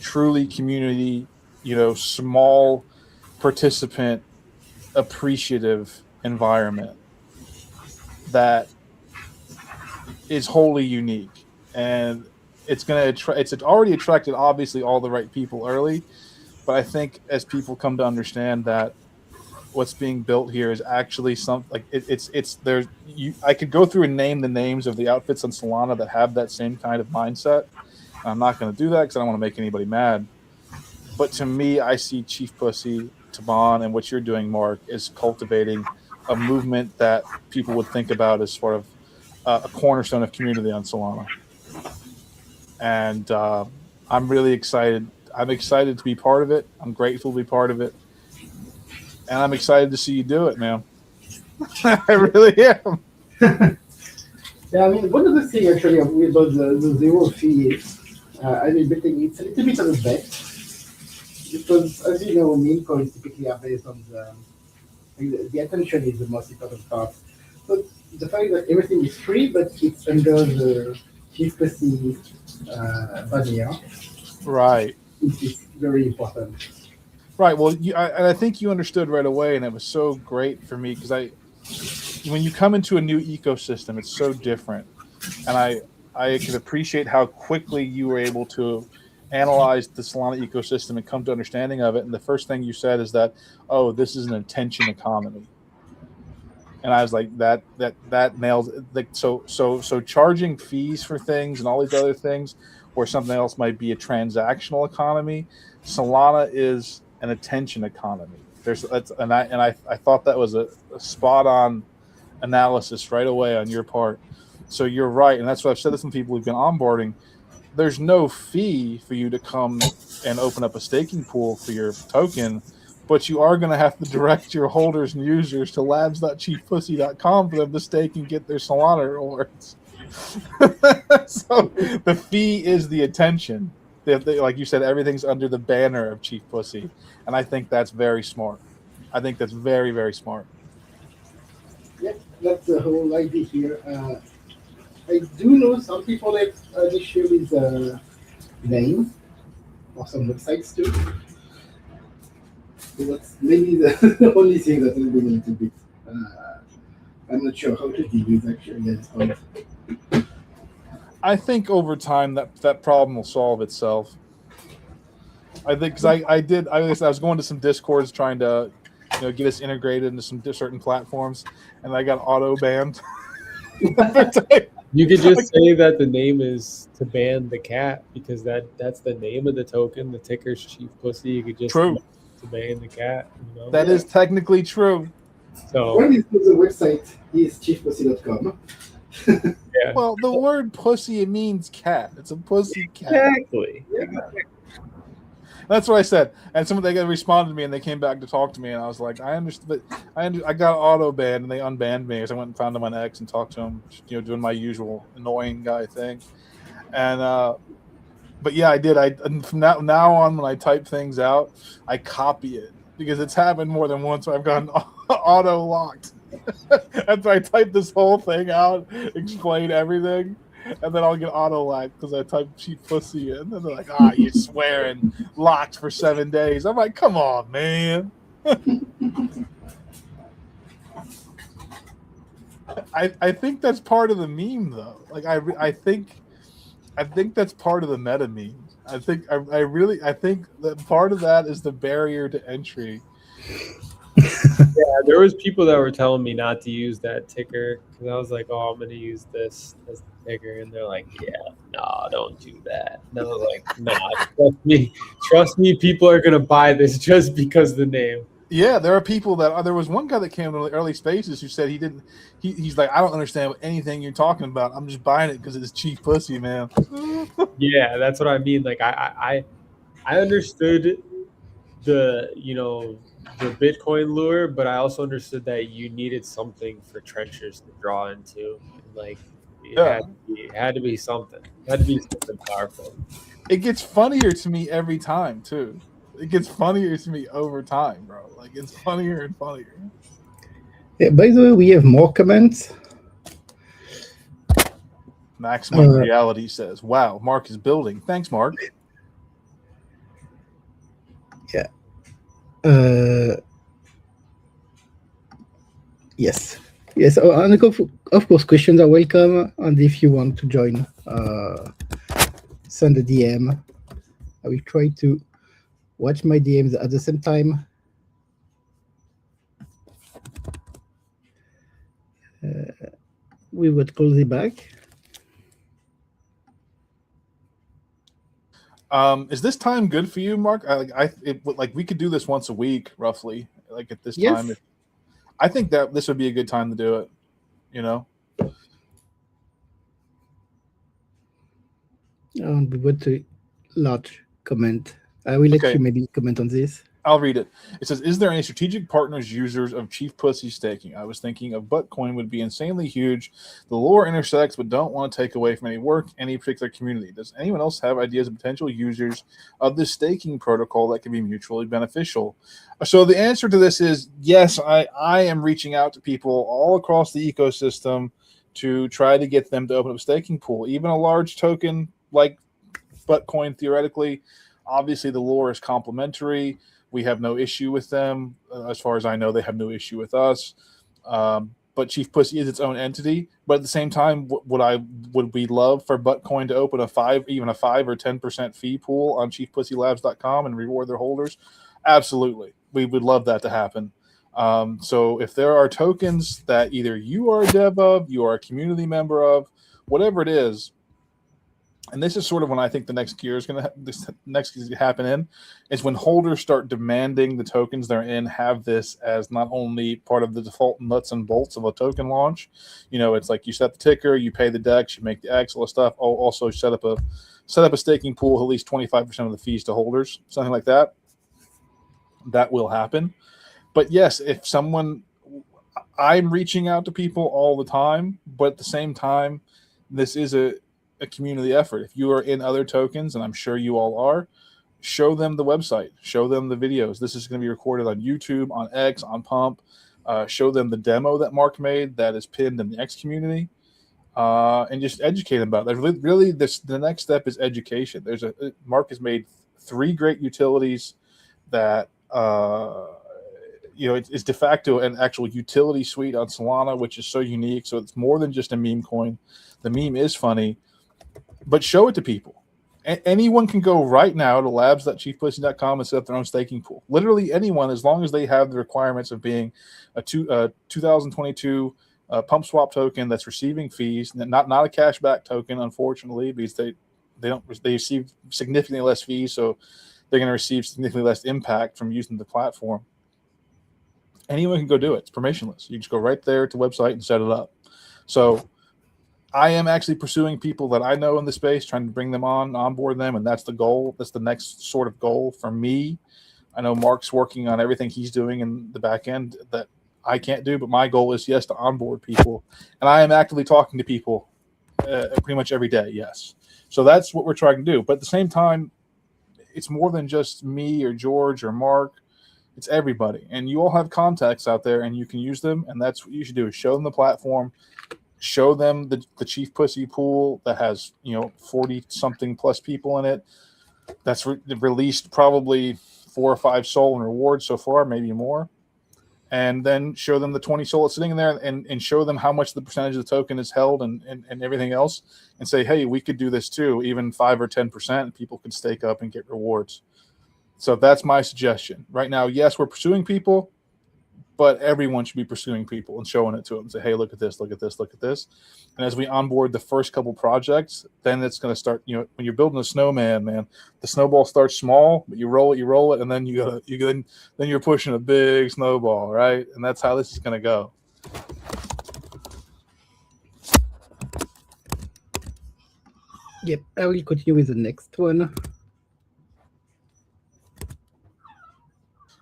truly community, you know, small participant appreciative environment that is wholly unique, and it's going to attract. It's already attracted obviously all the right people early, but I think as people come to understand that what's being built here is actually something like it's there's you. I could go through and name the names of the outfits on Solana that have that same kind of mindset. I'm not going to do that because I don't want to make anybody mad. But to me, I see ChiefPussy, Taban, and what you're doing, Mark, is cultivating a movement that people would think about as sort of a cornerstone of community on Solana. And I'm really excited. I'm excited to be part of it. I'm grateful to be part of it. And I'm excited to see you do it, man. I really am. Yeah, I mean, one of the things actually about the zero fee is I've been betting it's a little bit of a bet because, as you know, meme coins typically are based on the attention is the most important part. So the fact that everything is free, but it's under the ChiefPussy banner, Right. is very important. Right. Well, and I think you understood right away, and it was so great for me because when you come into a new ecosystem, it's so different, and I can appreciate how quickly you were able to analyze the Solana ecosystem and come to understanding of it. And the first thing you said is that, oh, this is an attention economy, and I was like, that nails it. Like so charging fees for things and all these other things, where something else might be a transactional economy. Solana is an attention economy. I thought that was a spot on analysis right away on your part. So you're right, and that's what I've said to some people who've been onboarding. There's no fee for you to come and open up a staking pool for your token, but you are going to have to direct your holders and users to labs.chiefpussy.com for them to stake and get their Solana rewards. So the fee is the attention. Like you said, everything's under the banner of ChiefPussy, and I think that's very smart. I think that's very, very smart. Yeah, that's the whole idea here. I do know some people have an issue with names or some websites too. So that's maybe the only thing that has been a little bit I'm not sure how to deal with actually at this point. I think over time that problem will solve itself. I think because I was going to some discords trying to get us integrated into some certain platforms, and I got auto banned. You could just say that the name is to ban the cat because that's the name of the token. The ticker's ChiefPussy. You could just True. to ban the cat. That is technically true. So when is the website is chiefpussy.com. yeah. Well, the word pussy, it means cat. It's a pussy cat. Exactly. That's what I said. And they responded to me and they came back to talk to me, and I was like, I understood. I got auto banned and they unbanned me. So I went and found them on X and talked to them, doing my usual annoying guy thing. And but yeah, I did. From now on, when I type things out, I copy it because it's happened more than once. I've gotten auto locked. After I type this whole thing out, explain everything, and then I'll get auto locked because I type ChiefPussy in, and they're like, you're swearing, locked for 7 days. I'm like, come on, man. I think that's part of the meme, though. Like I think that's part of the meta meme. I think that part of that is the barrier to entry. Yeah, there was people that were telling me not to use that ticker because I was like, "Oh, I'm going to use this as the ticker," and they're like, "Yeah, no, don't do that." And I was like, "Nah, trust me, people are going to buy this just because of the name." Yeah, there are people that there was one guy that came in the early spaces who said he's like, I don't understand anything you're talking about. I'm just buying it because it's ChiefPussy, man. Yeah, that's what I mean. Like I understood the the Bitcoin lure, but I also understood that you needed something for trenchers to draw into. Like it had to be something. It had to be something powerful. It gets funnier to me every time too. It gets funnier to me over time, bro. Like it's funnier and funnier. Yeah, by the way, we have more comments. Maximum Reality says, "Wow, Mark is building." Thanks, Mark. Yeah. Yes. Yes. And of course, questions are welcome. And if you want to join, send a DM. I will try to watch my DMs at the same time. We would close it back. Is this time good for you, Mark? We could do this once a week, roughly. Like at this time, I think that this would be a good time to do it. And we would a large comment. I will let you maybe comment on this. I'll read it. It says, "Is there any strategic partners users of ChiefPussy staking? I was thinking of Buttcoin would be insanely huge. The lore intersects, but don't want to take away from any work, any particular community. Does anyone else have ideas of potential users of this staking protocol that can be mutually beneficial?" So the answer to this is yes. I am reaching out to people all across the ecosystem to try to get them to open up a staking pool, even a large token like Buttcoin. Theoretically, obviously the lore is complementary. We have no issue with them. As far as I know, they have no issue with us. But ChiefPussy is its own entity. But at the same time, would we love for Buttcoin to open a 5 or 10% fee pool on ChiefPussyLabs.com and reward their holders? Absolutely. We would love that to happen. So if there are tokens that either you are a dev of, you are a community member of, whatever it is, and this is sort of when I think the next gear is going to happen in, is when holders start demanding the tokens they're in have this as not only part of the default nuts and bolts of a token launch. It's like you set the ticker, you pay the DEX, you make the X, all the stuff. Also set up a staking pool, at least 25% of the fees to holders, something like that. That will happen. But yes, I'm reaching out to people all the time, but at the same time, this is a community effort. If you are in other tokens, and I'm sure you all are, show them the website, show them the videos. This is going to be recorded on YouTube, on X, on Pump. Show them the demo that Mark made that is pinned in the X community, and just educate them about it. Really, the next step is education. Mark has made 3 great utilities that it's de facto an actual utility suite on Solana, which is so unique. So it's more than just a meme coin. The meme is funny, but show it to people. Anyone can go right now to labs.chiefpussy.com and set up their own staking pool. Literally anyone, as long as they have the requirements of being a 2022 pump swap token that's receiving fees, not a cashback token, unfortunately, because they receive significantly less fees, so they're going to receive significantly less impact from using the platform. Anyone can go do it. It's permissionless. You just go right there to the website and set it up. So I am actually pursuing people that I know in the space, trying to bring them onboard them, and that's the goal. That's the next sort of goal for me. I know Mark's working on everything he's doing in the back end that I can't do, but my goal is, yes, to onboard people. And I am actively talking to people pretty much every day, yes. So that's what we're trying to do. But at the same time, it's more than just me or George or Mark. It's everybody. And you all have contacts out there, and you can use them, and that's what you should do, is show them the platform. Show them the ChiefPussy pool that has 40-something plus people in it. That's released probably 4 or 5 SOL and rewards so far, maybe more. And then show them the 20 SOL that's sitting in there, and show them how much the percentage of the token is held and everything else. And say, hey, we could do this too, even 5 or 10%, and people could stake up and get rewards. So that's my suggestion. Right now, yes, we're pursuing people, but everyone should be pursuing people and showing it to them. Say, hey, look at this, look at this, look at this. And as we onboard the first couple projects, then it's going to start. When you're building a snowman, man, the snowball starts small, but you roll it, and then then you're pushing a big snowball, right? And that's how this is going to go. Yep, I will continue with the next one.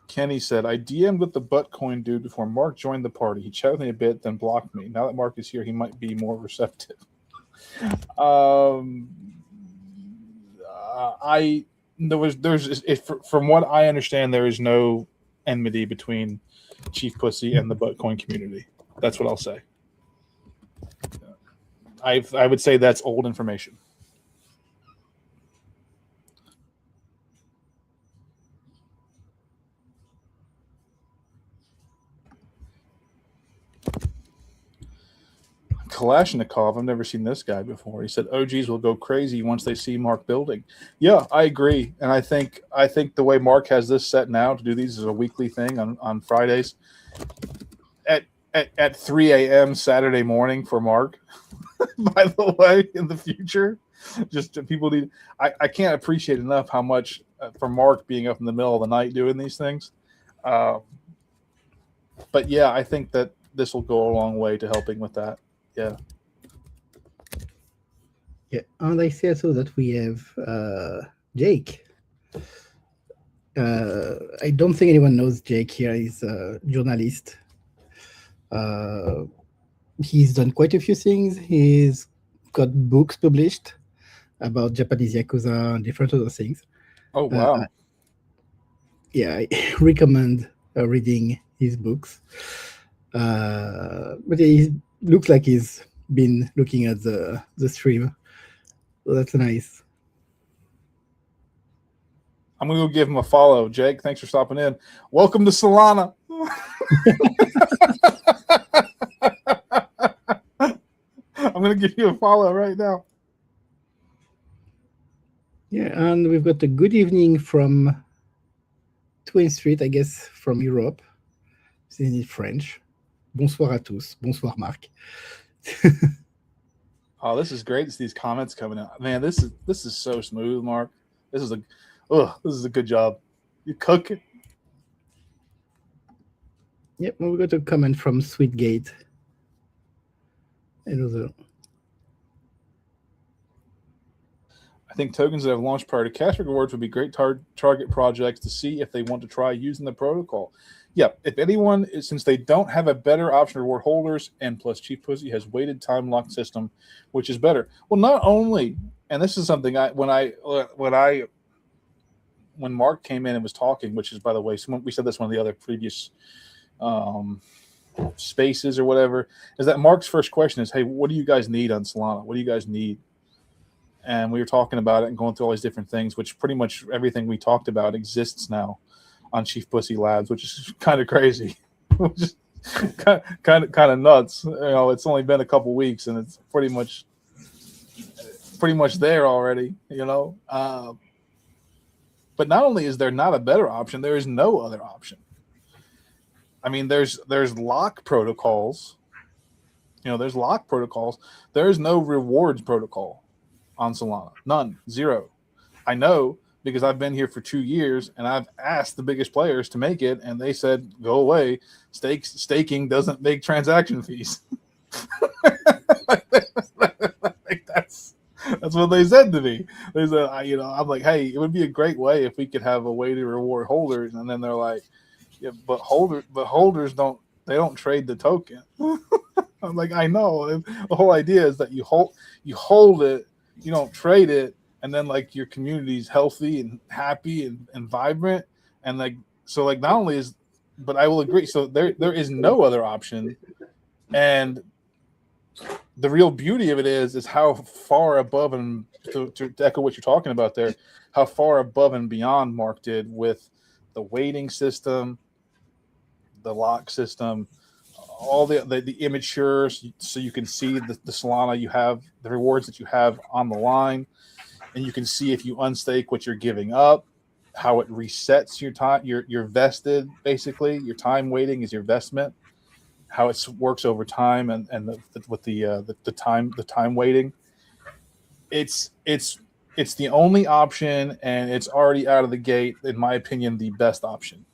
Kenny said, I DM'd with the Buttcoin dude before Mark joined the party. He chatted with me a bit, then blocked me. Now that Mark is here, he might be more receptive. From what I understand, there is no enmity between ChiefPussy and the Buttcoin community. That's what I'll say. I would say that's old information. Kalashnikov, I've never seen this guy before. He said OGs will go crazy once they see Mark building. Yeah, I agree. And I think the way Mark has this set now to do these as a weekly thing on Fridays at 3 a.m. Saturday morning for Mark, by the way, in the future. Just people need I can't appreciate enough how much for Mark being up in the middle of the night doing these things. But yeah, I think that this will go a long way to helping with that. Yeah. Yeah, and I see also that we have Jake. I don't think anyone knows Jake here. He's a journalist. He's done quite a few things. He's got books published about Japanese Yakuza and different other things. Oh, wow. Yeah, I recommend reading his books. But yeah, he looks like he's been looking at the stream. So that's nice. I'm going to go give him a follow. Jake, thanks for stopping in. Welcome to Solana. I'm going to give you a follow right now. Yeah, and we've got a good evening from Twin Street, I guess, from Europe. It's in French. Bonsoir à tous. Bonsoir, Marc. Oh, this is great. It's these comments coming out. Man, this is so smooth, Mark. This is a good job. You cook it. Yep, we got a comment from Sweetgate. I think tokens that have launched prior to cash rewards would be great target projects to see if they want to try using the protocol. Yeah, if anyone, since they don't have a better option to reward holders, and plus ChiefPussy has weighted time locked system, which is better. Well, not only, and this is something when Mark came in and was talking, which is, by the way, we said this one of the other previous spaces or whatever, is that Mark's first question is, hey, what do you guys need on Solana? What do you guys need? And we were talking about it and going through all these different things, which pretty much everything we talked about exists now on ChiefPussy Labs, which is kind of crazy, which is kind of nuts. You know, it's only been a couple weeks and it's pretty much there already. You know, but not only is there not a better option, there is no other option. I mean, there's lock protocols. You know, there's lock protocols. There is no rewards protocol on Solana. None. Zero. I know because I've been here for 2 years and I've asked the biggest players to make it, and they said, "Go away. Staking doesn't make transaction fees." Like that's what they said to me. They said, I'm like, hey, it would be a great way if we could have a way to reward holders. And then they're like, yeah, but holders don't trade the token. I'm like, I know. The whole idea is that you hold it, you don't trade it, and then like your community is healthy and happy and vibrant. And like, so like not only is, but I will agree. So there is no other option. And the real beauty of it is how far above, and to echo what you're talking about there, how far above and beyond Mark did with the weighting system, the lock system, all the immatures, so you can see the Solana you have, the rewards that you have on the line, and you can see if you unstake what you're giving up, how it resets your time, your vested, basically your time waiting is your investment, how it works over time, and the time waiting. It's the only option, and it's already out of the gate, in my opinion, the best option.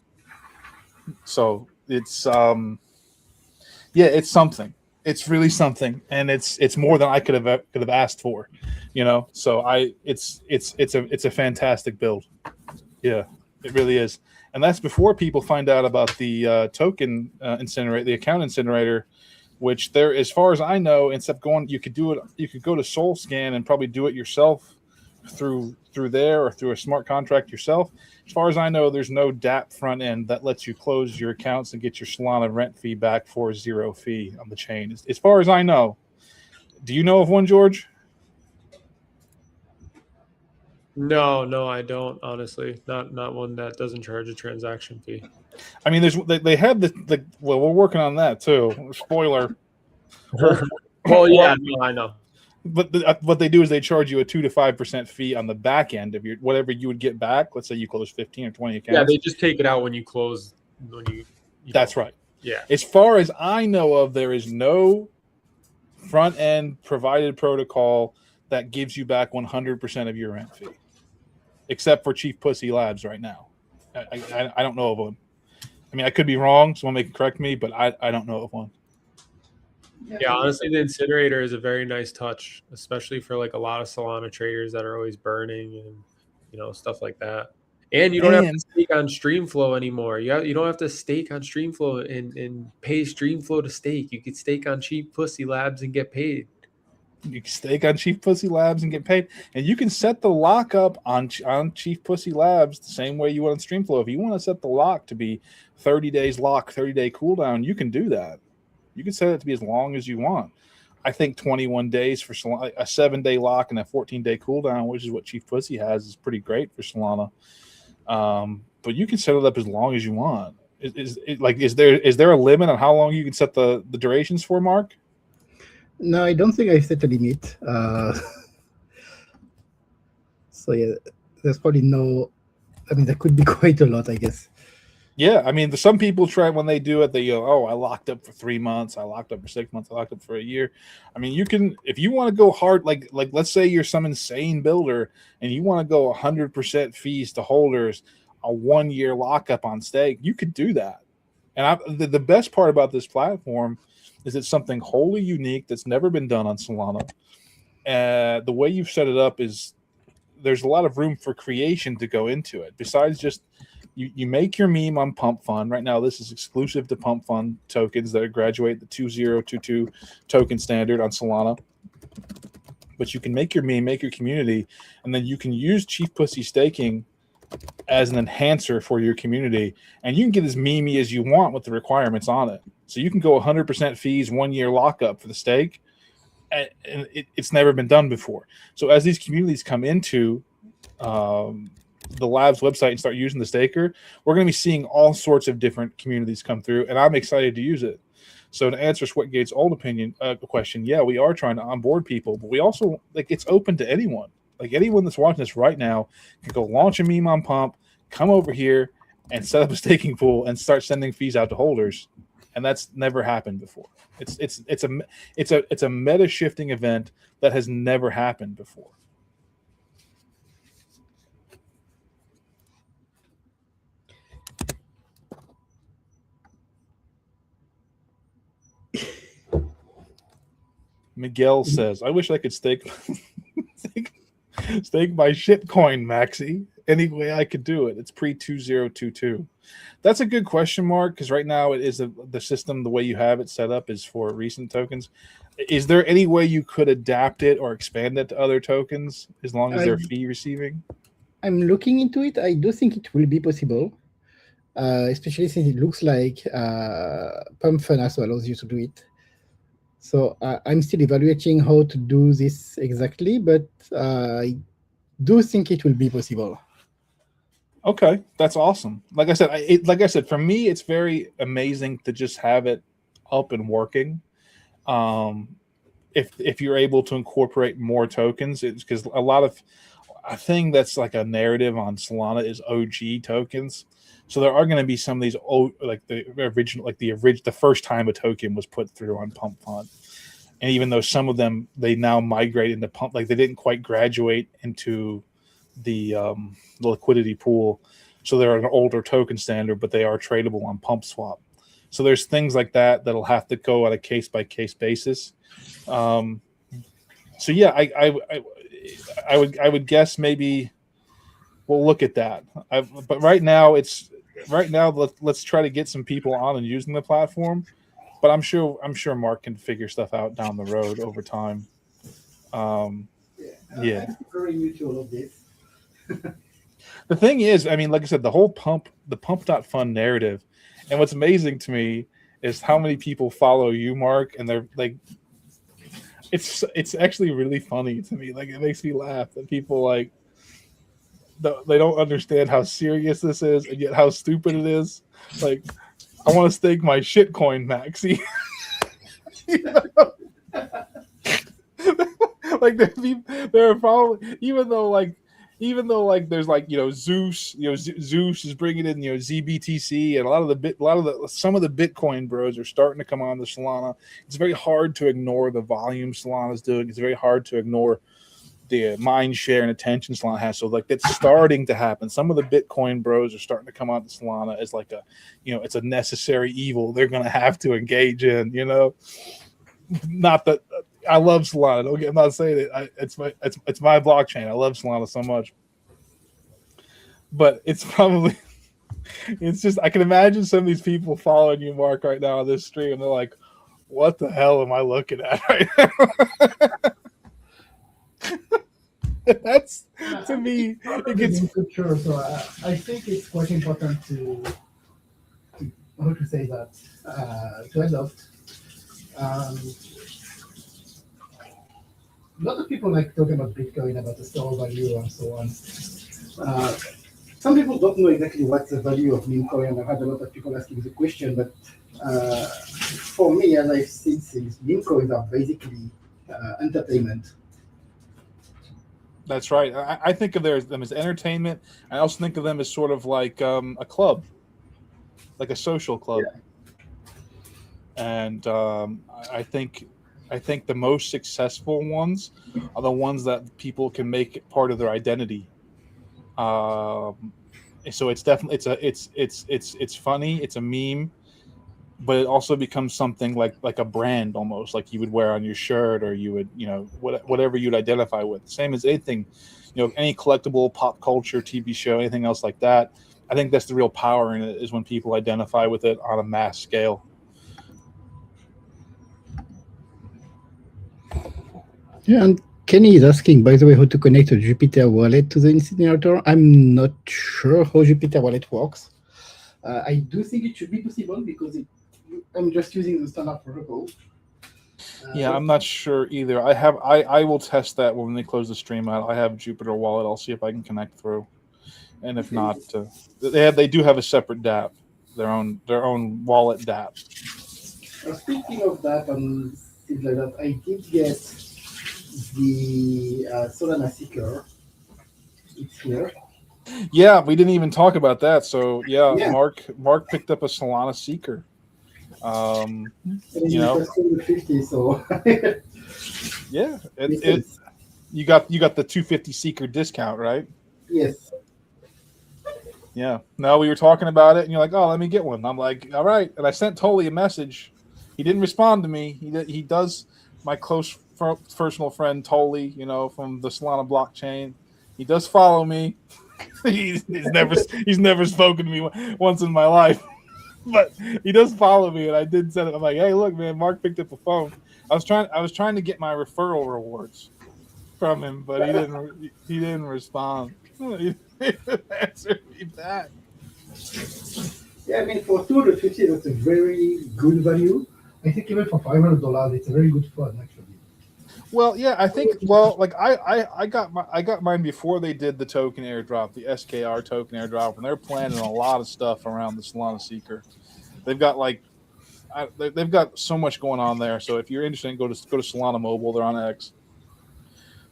So it's it's something. It's really something, and it's more than I could have asked for, you know. So it's a fantastic build. Yeah, it really is. And that's before people find out about the token incinerator, the account incinerator, which there, as far as I know, instead of going, you could do it. You could go to SoulScan and probably do it yourself through there or through a smart contract yourself. As far as I know, there's no DApp front end that lets you close your accounts and get your Solana rent fee back for 0 fee on the chain. As far as I know, do you know of one, George? No, I don't, honestly. Not one that doesn't charge a transaction fee. I mean, they have the well, we're working on that too. Spoiler. Well, yeah, no, I know. But what they do is they charge you a 2 to 5% fee on the back end of your whatever you would get back. Let's say you close 15 or 20 accounts. Yeah, they just take it out when you close. That's right. Yeah. As far as I know of, there is no front end provided protocol that gives you back 100% of your rent fee, except for ChiefPussy Labs right now. I don't know of one. I mean, I could be wrong. Someone may correct me, but I don't know of one. Yeah, honestly, the incinerator is a very nice touch, especially for like a lot of Solana traders that are always burning and stuff like that. And you don't have to stake on Streamflow anymore. You don't have to stake on Streamflow and pay Streamflow to stake. You could stake on ChiefPussy Labs and get paid. You can stake on ChiefPussy Labs and get paid, and you can set the lock up on ChiefPussy Labs the same way you want on Streamflow. If you want to set the lock to be 30 days lock, 30-day cooldown, you can do that. You can set it to be as long as you want. I think 21 days for Solana, a 7-day lock and a 14-day cooldown, which is what ChiefPussy has, is pretty great for Solana. But you can set it up as long as you want. Is there a limit on how long you can set the durations for, Mark? No, I don't think I set a limit. So yeah, there's probably no. I mean, there could be quite a lot, I guess. Yeah, I mean, some people try when they do it. They go, "Oh, I locked up for 3 months. I locked up for 6 months. I locked up for a year." I mean, you can, if you want to go hard, like let's say you're some insane builder and you want to go 100% fees to holders, a 1-year lockup on stake, you could do that. And the best part about this platform is it's something wholly unique that's never been done on Solana. The way you've set it up is there's a lot of room for creation to go into it. Besides just you make your meme on Pump Fund. Right now, this is exclusive to Pump Fund tokens that graduate the 2022 token standard on Solana. But you can make your meme, make your community, and then you can use ChiefPussy staking as an enhancer for your community. And you can get as memey as you want with the requirements on it. So you can go 100% fees, 1-year lockup for the stake. And it's never been done before. So as these communities come into the lab's website and start using the staker, we're going to be seeing all sorts of different communities come through, and I'm excited to use it. So to answer Sweatgate's old opinion question, yeah, we are trying to onboard people, but we also it's open to anyone. Like anyone that's watching this right now can go launch a meme on Pump, come over here and set up a staking pool and start sending fees out to holders, and that's never happened before. It's a meta shifting event that has never happened before. Miguel says, I wish I could stake my shitcoin, Maxi. Any way I could do it. It's pre-2022. That's a good question mark, because right now it is the system, the way you have it set up is for recent tokens. Is there any way you could adapt it or expand it to other tokens as long as they're fee receiving? I'm looking into it. I do think it will be possible, especially since it looks like Pump Fun also allows you to do it. So I'm still evaluating how to do this exactly, but I do think it will be possible. Okay, that's awesome. Like I said, for me, it's very amazing to just have it up and working. If you're able to incorporate more tokens, it's because a thing that's like a narrative on Solana is OG tokens. So there are going to be some of these old, like the first time a token was put through on Pump Fund. And even though some of them, they now migrate into Pump, like they didn't quite graduate into the liquidity pool. So they're an older token standard, but they are tradable on Pump Swap. So there's things like that that'll have to go on a case by case basis. So yeah, I would guess maybe we'll look at that. But right now let's try to get some people on and using the platform. But I'm sure Mark can figure stuff out down the road over time. Yeah. I'm very new to all of this. The thing is, I mean, like I said, the pump.fun narrative, and what's amazing to me is how many people follow you, Mark, and they're like, it's actually really funny to me. Like, it makes me laugh that people like they don't understand how serious this is and yet how stupid it is. Like, I want to stake my shitcoin, Maxi. Like there are probably even though there's Zeus, Zeus is bringing in ZBTC, and some of the Bitcoin bros are starting to come on the Solana. It's very hard to ignore the volume Solana's doing. It's very hard to ignore the mind share and attention Solana has. So that's starting to happen. Some of the Bitcoin bros are starting to come on to Solana as like it's a necessary evil they're going to have to engage in. Not that I love Solana. I'm not saying it. It's my blockchain. I love Solana so much, but it's just I can imagine some of these people following you, Mark, right now on this stream. And they're like, "What the hell am I looking at right now?" That's to me. It gets sure. So I think it's quite important to how to say that to adopt. A lot of people like talking about Bitcoin, about the store value, and so on. Some people don't know exactly what's the value of meme coin. I've had a lot of people asking the question, but for me, as I've seen things, meme coins are basically entertainment. That's right. I think of them as entertainment. I also think of them as sort of like a club, like a social club. Yeah. And I think the most successful ones are the ones that people can make part of their identity. So it's definitely it's funny. It's a meme, but it also becomes something like a brand almost, like you would wear on your shirt, or you would whatever you'd identify with. Same as anything, any collectible, pop culture, TV show, anything else like that. I think that's the real power in it, is when people identify with it on a mass scale. Yeah, and Kenny is asking, by the way, how to connect a Jupiter wallet to the incinerator. I'm not sure how Jupiter wallet works. I do think it should be possible because I'm just using the standard protocol. Yeah, I'm not sure either. I will test that when they close the stream out. I have Jupiter wallet. I'll see if I can connect through. and if not, they do have a separate DApp, their own wallet DApp. Speaking of that and things like that, I did get the Solana Seeker. It's here. Yeah, we didn't even talk about that. So yeah, Yeah. Mark picked up a Solana Seeker. And You it know, was 250, so yeah, Listen, you got the 250 Seeker discount, right? yes. Yeah. No, we were talking about it, and you're like, "Oh, let me get one." I'm like, "All right." And I sent Tolly a message. He didn't respond to me. He does. My close personal friend Tolly, from the Solana blockchain. He does follow me. He's never spoken to me once in my life, but he does follow me, and I did send it. I'm like, "Hey, look, man, Mark picked up a phone." I was trying to get my referral rewards from him, but he didn't respond. He didn't answer me back. Yeah, I mean, for 250, that's a very good value. I think even for $500, it's a very good fund, actually. Well, yeah, I think. Like I got mine before they did the token airdrop, the SKR token airdrop, and they're planning a lot of stuff around the Solana Seeker. They've got they've got so much going on there. So if you're interested, go to Solana Mobile. They're on X.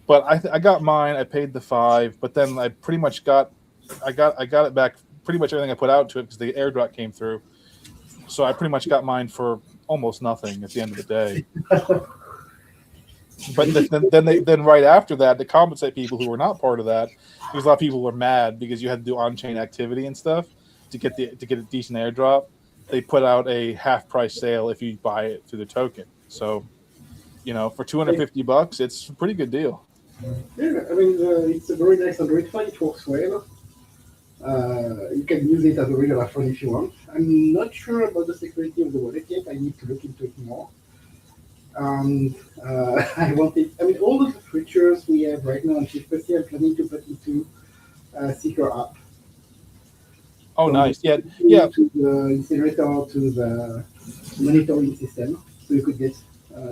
But I got mine. I paid the 5, but then I pretty much I got it back. Pretty much everything I put out to it because the airdrop came through. So I pretty much got mine for almost nothing at the end of the day. But then right after that, to compensate people who were not part of that, because a lot of people were mad because you had to do on-chain activity and stuff to get a decent airdrop. They put out a half price sale if you buy it through the token. So, for $250, it's a pretty good deal. Yeah, I mean, it's a very nice Android phone. It works well. You can use it as a regular phone if you want. I'm not sure about the security of the wallet yet. I need to look into it more. And I wanted, I mean, all of the features we have right now on ChiefPussy, I'm planning to put into Seeker app. Oh, From nice. the Yeah. to the incinerator to the monitoring system, so you could get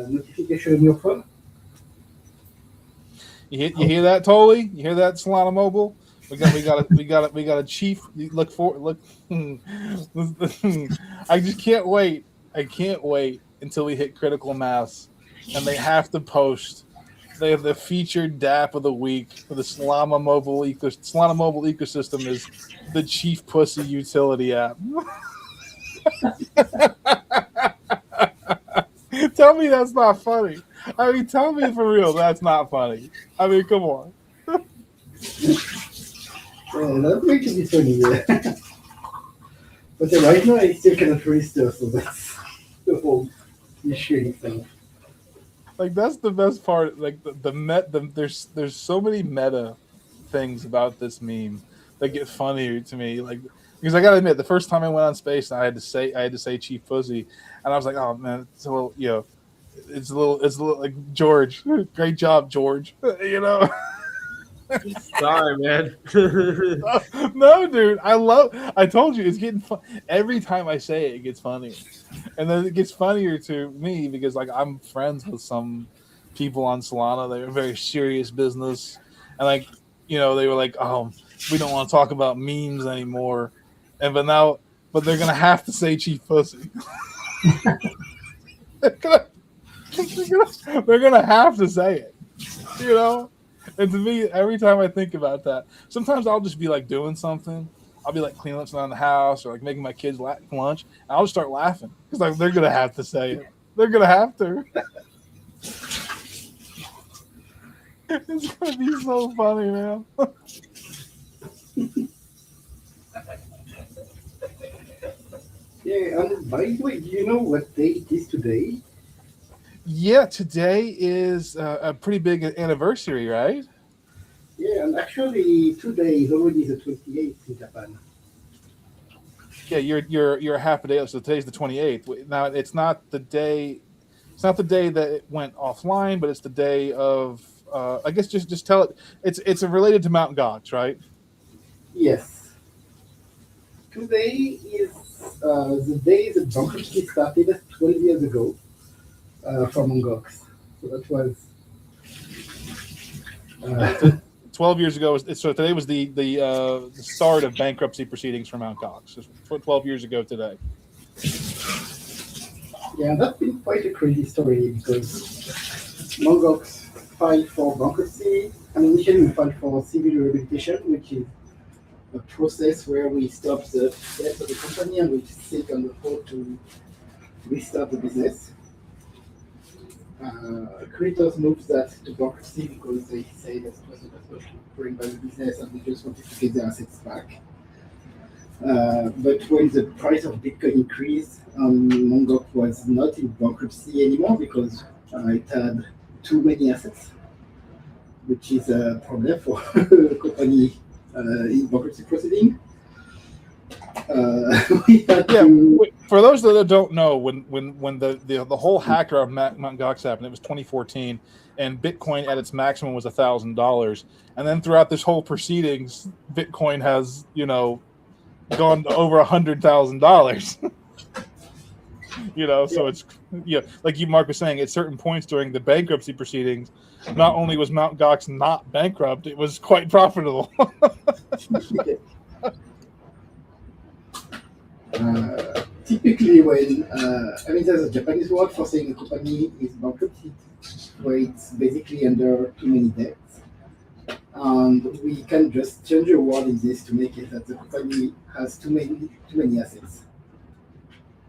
notification on your phone. You hear that, Tolly? You hear that, Solana Mobile? We got a chief. Look. I just can't wait. I can't wait until we hit critical mass, and they have to post. They have the featured DApp of the week for the Solana Mobile ecosystem is the ChiefPussy utility app. Tell me that's not funny. I mean, tell me for real that's not funny. I mean, come on. That's going to be funny, yeah. But right now, I still cannot register, so that's the whole issue itself. Like that's the best part. Like there's so many meta things about this meme that get funnier to me. Like because I gotta admit, the first time I went on space, I had to say ChiefPussy, and I was like, oh man, it's a little it's a little like George, great job, George. Sorry, man. No, dude, I told you it's getting fun. Every time I say it, it gets funnier. And then it gets funnier to me because like I'm friends with some people on Solana. They're very serious business. And they were like, we don't want to talk about memes anymore. But they're gonna have to say ChiefPussy. they're gonna have to say it. And to me, every time I think about that, sometimes I'll just be like doing something. I'll be like cleaning up something around the house or like making my kids lunch. And I'll just start laughing because like they're gonna have to say it. They're gonna have to. It's gonna be so funny, man. Yeah, and by the way, do you know what day it is today? Yeah, today is a pretty big anniversary, right? Yeah, and actually today is already the 28th in Japan. Yeah, you're a half a day. So today's the 28th. Now it's not the day. It's not the day that it went offline, but it's the day of. I guess just tell it. It's related to Mount Gox, right? Yes. Today is the day the bankruptcy started 12 years ago for Mongox. So that was. 12 years ago. So today was the start of bankruptcy proceedings for Mt. Gox. So 12 years ago today. Yeah, that's been quite a crazy story because Mt. Gox filed for bankruptcy. I mean, initially we filed for civil rehabilitation, which is a process where we stop the debt of the company and we seek on the court to restart the business. Creditors moved that to bankruptcy because they say that it was not bring by the business and they just wanted to get their assets back. But when the price of Bitcoin increased, Mt. Gox was not in bankruptcy anymore because it had too many assets, which is a problem for a company in bankruptcy proceeding. For those that don't know, when the whole hacker of Mt. Gox happened, it was 2014, and Bitcoin at its maximum was $1,000, and then throughout this whole proceedings, Bitcoin has gone to over $100,000. So it's like Mark was saying, at certain points during the bankruptcy proceedings, not only was Mt. Gox not bankrupt, it was quite profitable. Typically, when there's a Japanese word for saying a company is bankrupt, where it's basically under too many debts, and we can just change a word in this to make it that the company has too many assets.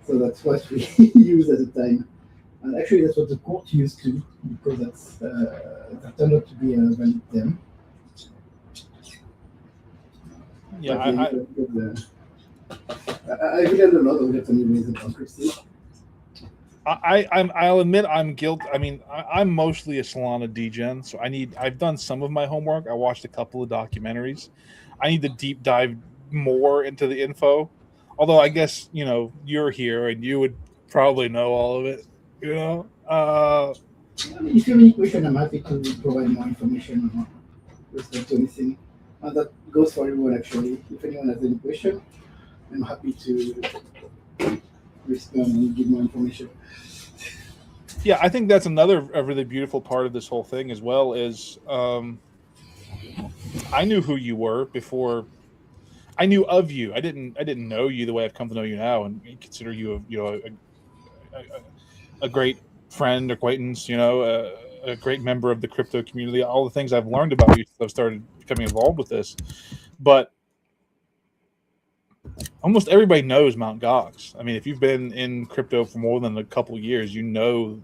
So that's what we use at the time, and actually that's what the court used to, because that turned out to be a valid term. Yeah, I've learned a lot of Japanese ways of bankruptcy. I'll admit I'm guilty. I mean, I'm mostly a Solana degen, so I've done some of my homework. I watched a couple of documentaries. I need to deep dive more into the info. Although I guess you're here and you would probably know all of it. If you have any question, I'm happy to provide more information on respect to anything. And that goes for everyone actually. If anyone has any question, I'm happy to respond and give more information. Yeah, I think that's a really beautiful part of this whole thing as well is I knew who you were before. I knew of you. I didn't know you the way I've come to know you now, and consider you a great friend, acquaintance. A great member of the crypto community. All the things I've learned about you since I've started becoming involved with this, but almost everybody knows Mt. Gox. I mean, if you've been in crypto for more than a couple of years, you know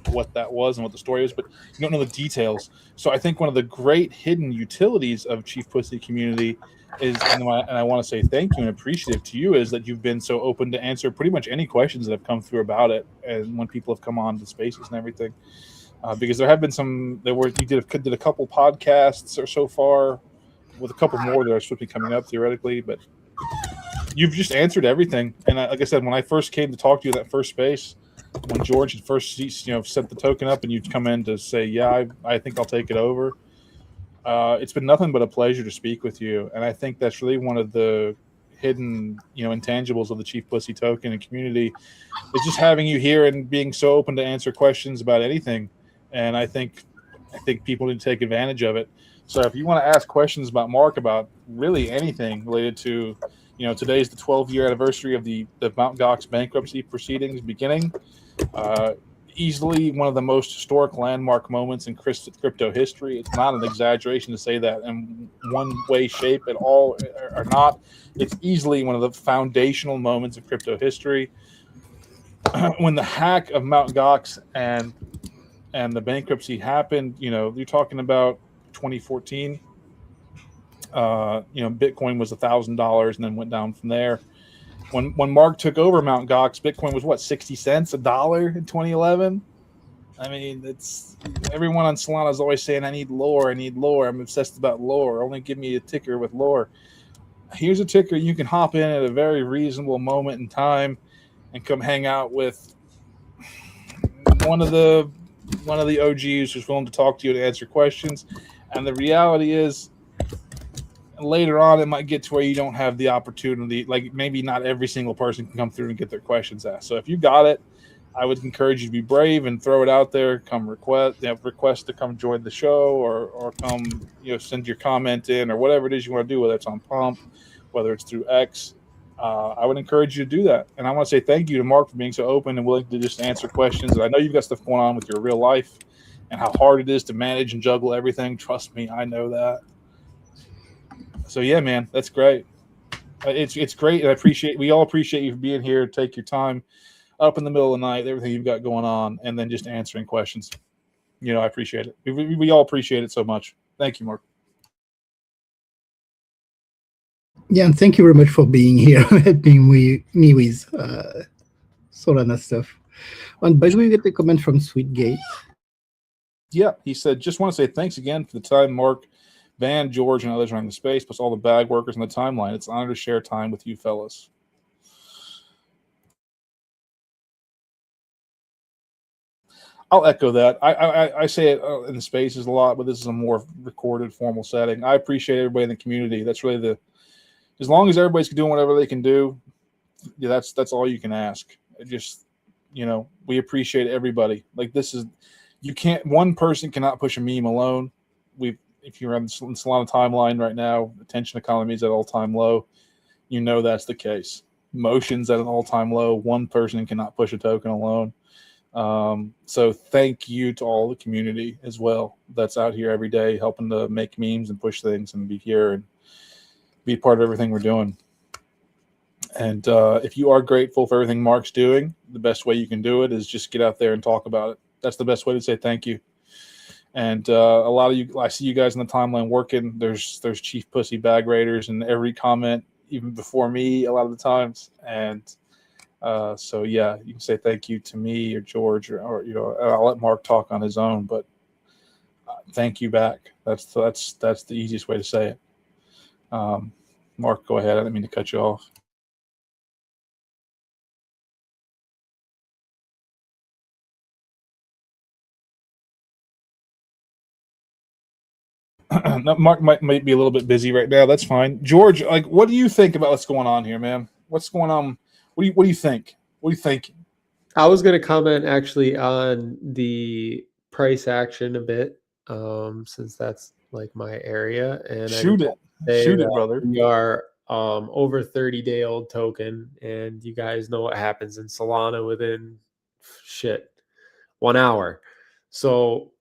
what that was and what the story is, but you don't know the details. So I think one of the great hidden utilities of ChiefPussy community is, and I want to say thank you and appreciative to you, is that you've been so open to answer pretty much any questions that have come through about it, and when people have come on to spaces and everything. Because there have been you did a couple podcasts or so far, with a couple more that are supposed to be coming up theoretically, but you've just answered everything. And like I said, when I first came to talk to you in that first space, when George had first set the token up and you'd come in to say, yeah, I think I'll take it over, it's been nothing but a pleasure to speak with you. And I think that's really one of the hidden intangibles of the ChiefPussy token and community, is just having you here and being so open to answer questions about anything. And I think people need to take advantage of it. So if you want to ask questions about Mark about really anything related to, today's the 12-year anniversary of the Mt. Gox bankruptcy proceedings beginning. Easily one of the most historic landmark moments in crypto history. It's not an exaggeration to say that in one way, shape at all, or not. It's easily one of the foundational moments of crypto history. When the hack of Mt. Gox and the bankruptcy happened, you're talking about 2014. Bitcoin was $1,000 and then went down from there. When Mark took over Mt. Gox, Bitcoin was what, 60 cents, $1 in 2011. I mean, it's everyone on Solana is always saying, I need lore. I'm obsessed about lore. Only give me a ticker with lore. Here's a ticker you can hop in at a very reasonable moment in time and come hang out with one of the OGs who's willing to talk to you and answer questions. And the reality is, later on, it might get to where you don't have the opportunity. Like maybe not every single person can come through and get their questions asked. So if you got it, I would encourage you to be brave and throw it out there. Come request to come join the show, or come send your comment in, or whatever it is you want to do, whether it's on Pump, whether it's through X. I would encourage you to do that. And I want to say thank you to Mark for being so open and willing to just answer questions. And I know you've got stuff going on with your real life and how hard it is to manage and juggle everything. Trust me, I know that. So yeah, man, that's great. It's great, and we all appreciate you for being here. Take your time up in the middle of the night, everything you've got going on, and then just answering questions. I appreciate it. We all appreciate it so much. Thank you, Mark. Yeah, and thank you very much for being here, helping me with Solana stuff. And by the way, we get a comment from Sweetgate. Yeah, he said, just want to say thanks again for the time, Mark, Van, George, and others running the space, plus all the bag workers in the timeline. It's an honor to share time with you fellas. I'll echo that. I say it in the spaces a lot, but this is a more recorded, formal setting. I appreciate everybody in the community. That's really as long as everybody's doing whatever they can do, that's all you can ask. We appreciate everybody. Like one person cannot push a meme alone. If you're on the Solana timeline right now, attention economy is at all-time low. That's the case. Motion's at an all-time low. One person cannot push a token alone. So thank you to all the community as well that's out here every day helping to make memes and push things and be here and be part of everything we're doing. And if you are grateful for everything Mark's doing, the best way you can do it is just get out there and talk about it. That's the best way to say thank you. And a lot of you, I see you guys in the timeline working. There's ChiefPussy bag raiders in every comment, even before me a lot of the times. And so yeah, you can say thank you to me or George, or I'll let Mark talk on his own, but thank you back. That's the easiest way to say it. Mark, go ahead. I didn't mean to cut you off. Mark might be a little bit busy right now. That's fine. George, what do you think about what's going on here, man? What's going on? What do you think? What do you think? I was going to comment actually on the price action a bit, since that's like my area. And shoot it, brother. We are over 30-day-old token, and you guys know what happens in Solana within 1 hour. So,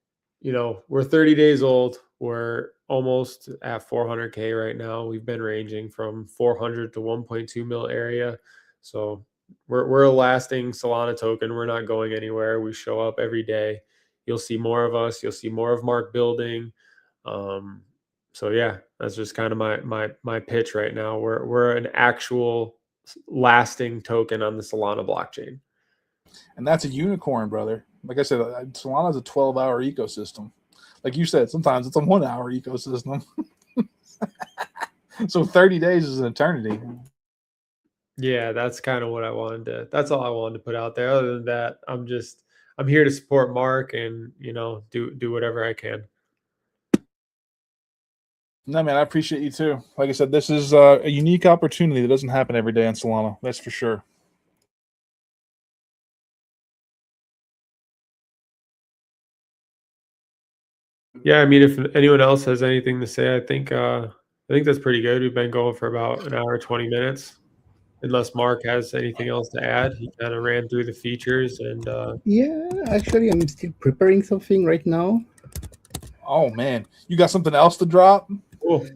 we're 30 days old. We're almost at 400K right now. We've been ranging from 400 to 1.2 mil area. So we're a lasting Solana token. We're not going anywhere. We show up every day. You'll see more of us. You'll see more of Mark building. So yeah, that's just kind of my pitch right now. We're an actual lasting token on the Solana blockchain. And that's a unicorn, brother. Like I said, Solana is a 12-hour ecosystem. Like you said, sometimes it's a 1-hour ecosystem. So 30 days is an eternity. Yeah, that's kind of what that's all I wanted to put out there. Other than that, I'm here to support Mark and, do whatever I can. No, man, I appreciate you too. Like I said, this is a unique opportunity that doesn't happen every day in Solana. That's for sure. Yeah, I mean, if anyone else has anything to say, I think that's pretty good. We've been going for about an hour, 20 minutes. Unless Mark has anything else to add. He kind of ran through the features and yeah, actually I'm still preparing something right now. Oh man, you got something else to drop? Cool.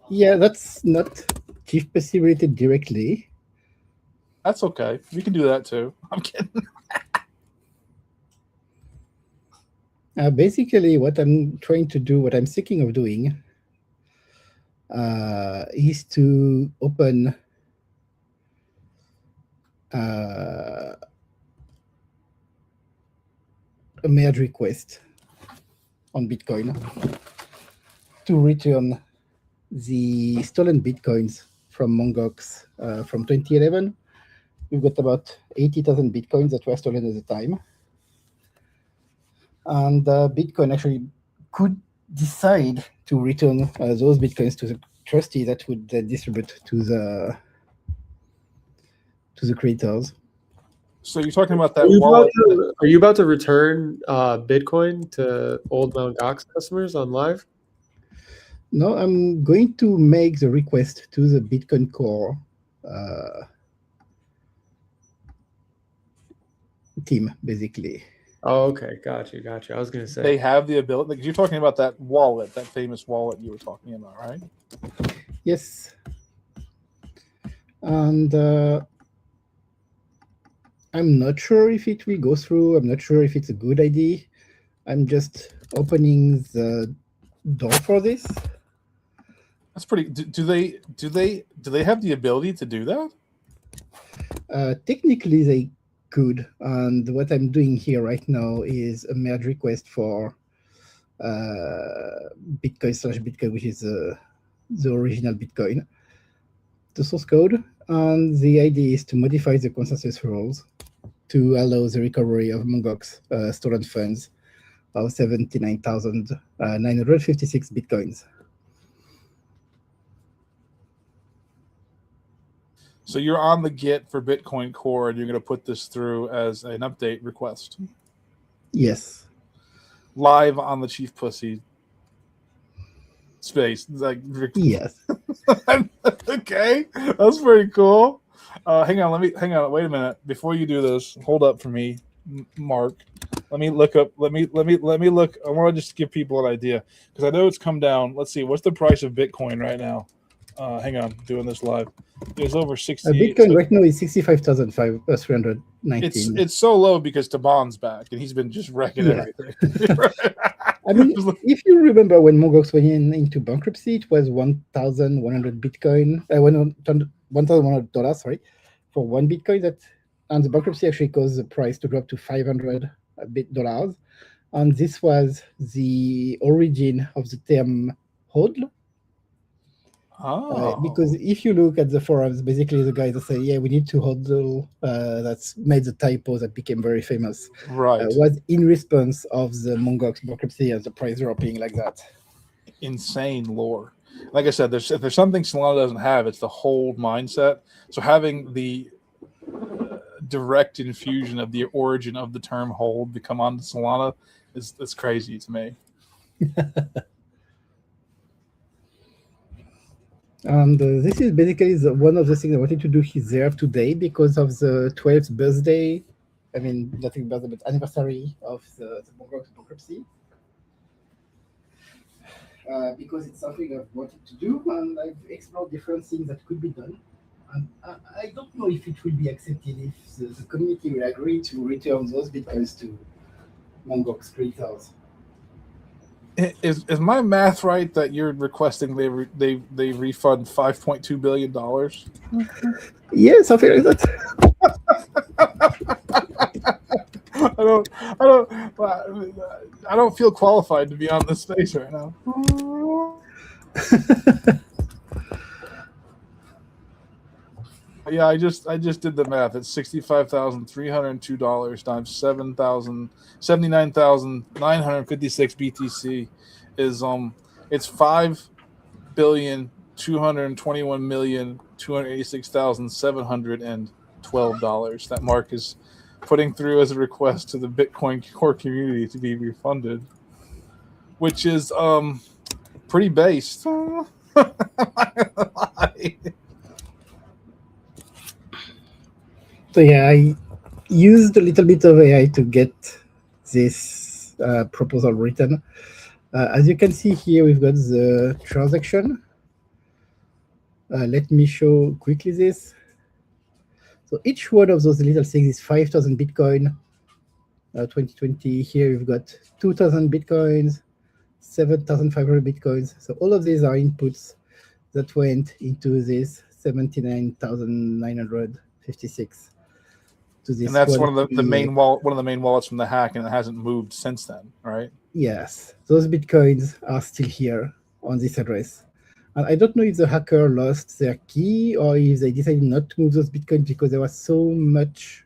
Yeah, that's not ChiefPussy related directly. That's okay. We can do that too. I'm kidding. Basically, what I'm trying to do, what I'm thinking of doing, is to open a merge request on Bitcoin to return the stolen Bitcoins from Mongox from 2011. We've got about 80,000 Bitcoins that were stolen at the time. And Bitcoin actually could decide to return those Bitcoins to the trustee that would then distribute to the creators. So you're talking about that Are you wallet? about to return Bitcoin to old Mt. Gox customers on live? No, I'm going to make the request to the Bitcoin Core team, basically. Oh, okay, got you. I was gonna say They have the ability. Like, you're talking about that wallet, that famous wallet you were talking about, right? Yes. And I'm not sure if it will go through. I'm not sure if it's a good idea. I'm just opening the door for this. That's pretty. Do they have the ability to do that? Technically, they could. And what I'm doing here right now is a merge request for Bitcoin/Bitcoin, which is the original Bitcoin, the source code. And the idea is to modify the consensus rules to allow the recovery of Mongox stolen funds of 79,956 Bitcoins. So you're on the Git for Bitcoin Core, and you're going to put this through as an update request. Yes. Live on the ChiefPussy space. Like, yes. Okay, that's pretty cool. Hang on. Wait a minute. Before you do this, hold up for me, Mark. Let me look up. Let me look. I want to just give people an idea because I know it's come down. Let's see. What's the price of Bitcoin right now? Hang on. Doing this live. It's over 68. Bitcoin right now is 65,319. It's so low because Taban's back and he's been just wrecking everything. I mean, if you remember when Mongox went into bankruptcy, it was 1,100 Bitcoin, $1,100, sorry, for one Bitcoin. And the bankruptcy actually caused the price to drop to $500 dollars. And this was the origin of the term hodl. Because if you look at the forums, basically the guys that say, yeah, we need to hodl, that's made the typo that became very famous, right? Was in response of the Mongox bankruptcy and the price dropping like that. Insane lore. Like I said, if there's something Solana doesn't have, it's the hold mindset. So having the direct infusion of the origin of the term hold become onto Solana is crazy to me. And this is basically one of the things I wanted to do here today because of the 12th birthday. I mean, nothing birthday, but anniversary of the Mongox bankruptcy. Because it's something I've wanted to do, and I've explored different things that could be done. And I don't know if it will be accepted, if the community will agree to return those Bitcoins to Mongox creators. Is my math right that you're requesting they refund $5.2 billion? Yeah, something like that. I don't feel qualified to be on this space right now. Yeah, I just did the math. It's $65,302 times 79,956 BTC is it's $5,221,286,712 that Mark is putting through as a request to the Bitcoin core community to be refunded, which is pretty based. So yeah, I used a little bit of AI to get this proposal written. As you can see here, we've got the transaction. Let me show quickly this. So each one of those little things is 5,000 Bitcoin. 2020, here we've got 2,000 Bitcoins, 7,500 Bitcoins. So all of these are inputs that went into this 79,956. And that's one of the main wallets from the hack, and it hasn't moved since then, right? Yes, those Bitcoins are still here on this address. And I don't know if the hacker lost their key or if they decided not to move those Bitcoins because there was so much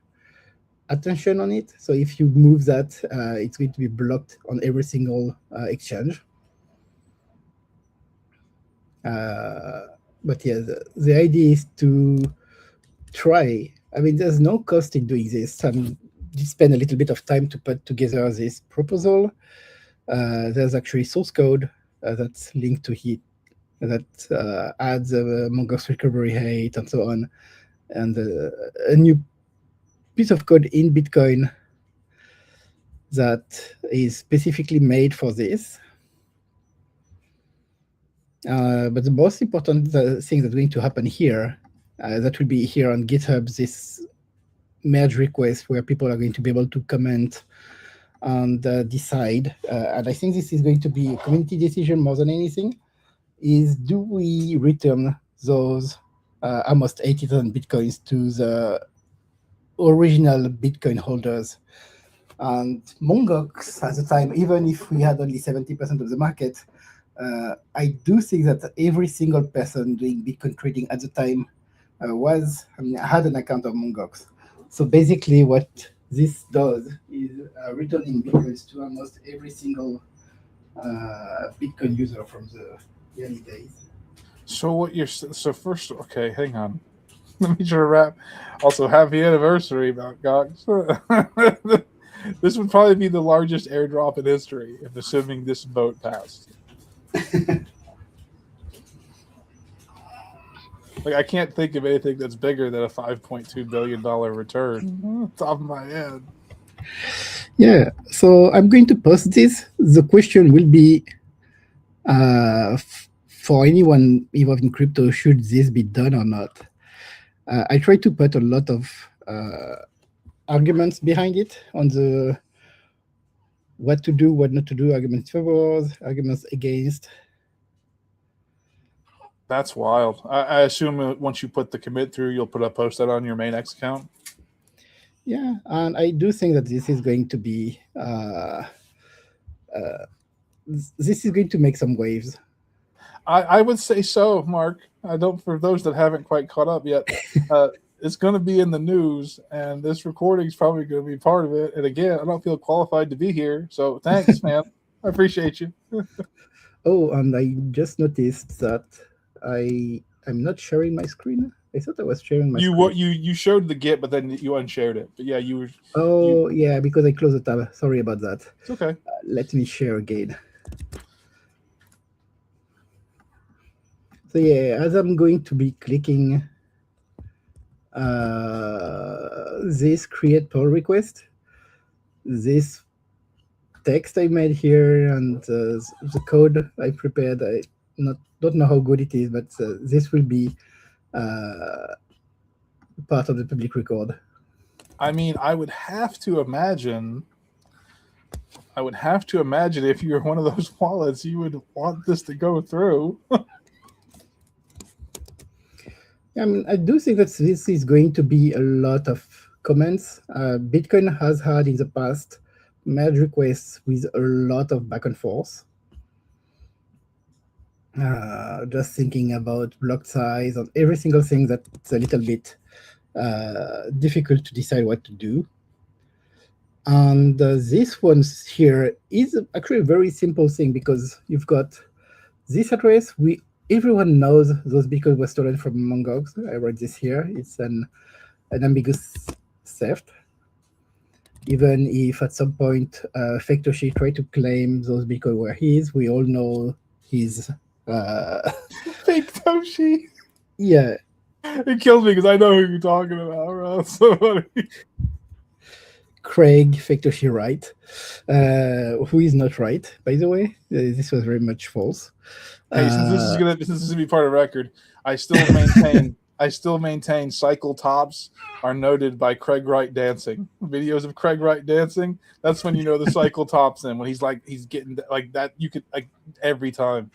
attention on it. So if you move that, it's going to be blocked on every single exchange. But yeah, the idea is to try I mean, there's no cost in doing this. You spend a little bit of time to put together this proposal. There's actually source code that's linked to it that adds Mongoose recovery rate and so on, and a new piece of code in Bitcoin that is specifically made for this. But the most important thing that's going to happen here, that will be here on GitHub, this merge request where people are going to be able to comment and decide. And I think this is going to be a community decision more than anything, is do we return those almost 80,000 Bitcoins to the original Bitcoin holders? And Mongox at the time, even if we had only 70% of the market, I do think that every single person doing Bitcoin trading at the time had an account of Mongox. So basically what this does is returning Bitcoins to almost every single Bitcoin user from the early days. So what you're so first? Okay, hang on. Let me try to wrap. Also, happy anniversary, Mount Gox. This would probably be the largest airdrop in history, if assuming this vote passed. Like, I can't think of anything that's bigger than a $5.2 billion return. Top of my head. Yeah, so I'm going to post this. The question will be for anyone involved in crypto, should this be done or not? I try to put a lot of arguments behind it on the what to do, what not to do, arguments for, arguments against. That's wild. I assume once you put the commit through, you'll post that on your main X account. Yeah, and I do think that this is going to be this is going to make some waves. I would say so, Mark. I don't. For those that haven't quite caught up yet, it's going to be in the news, and this recording is probably going to be part of it. And again, I don't feel qualified to be here, so thanks, man. I appreciate you. Oh, and I just noticed that I'm not sharing my screen. I thought I was sharing my screen. You showed the Git, but then you unshared it. But yeah, you were. Oh, yeah, because I closed the tab. Sorry about that. It's okay. Let me share again. So yeah, as I'm going to be clicking this create pull request, this text I made here and the code I prepared, I don't know how good it is, but this will be part of the public record. I mean, I would have to imagine if you're one of those wallets, you would want this to go through. I mean, I do think that this is going to be a lot of comments. Bitcoin has had in the past merge requests with a lot of back and forth. Just thinking about block size and every single thing that's a little bit difficult to decide what to do. And this one here is actually a very simple thing because you've got this address. Everyone knows those Bitcoin were stolen from Mongox. I wrote this here. It's an ambiguous theft. Even if at some point Fake Toshi tried to claim those Bitcoin were his, we all know his Fake Toshi. Yeah. It kills me because I know who you're talking about, bro. So funny. Craig Fake Toshi Wright, who is not right, by the way. This was very much false. Hey, since this is gonna be part of the record, I still maintain cycle tops are noted by Craig Wright dancing. Videos of Craig Wright dancing, that's when you know the cycle tops in, when he's getting like that. You could every time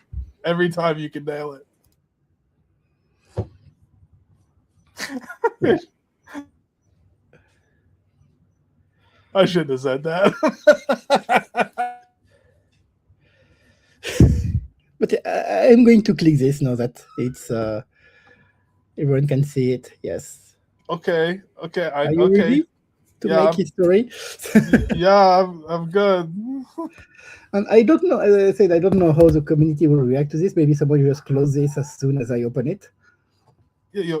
you can nail it. Yeah. I shouldn't have said that. But I'm going to click this now that it's everyone can see it. Yes. Okay. Are you ready to make history? Yeah, I'm good. And I don't know, as I said, I don't know how the community will react to this. Maybe somebody will just close this as soon as I open it. Yeah,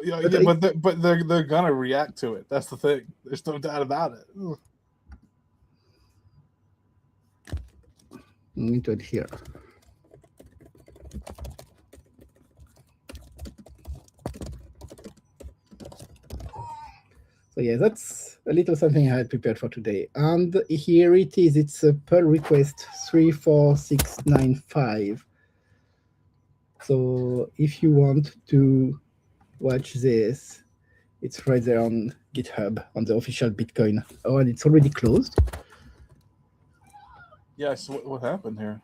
but they're gonna react to it. That's the thing. There's no doubt about it. We need to adhere. So yeah, that's a little something I had prepared for today. And here it is. It's a pull request 34695. So if you want to watch this, it's right there on GitHub on the official Bitcoin. Oh, and it's already closed. Yeah. So what happened here?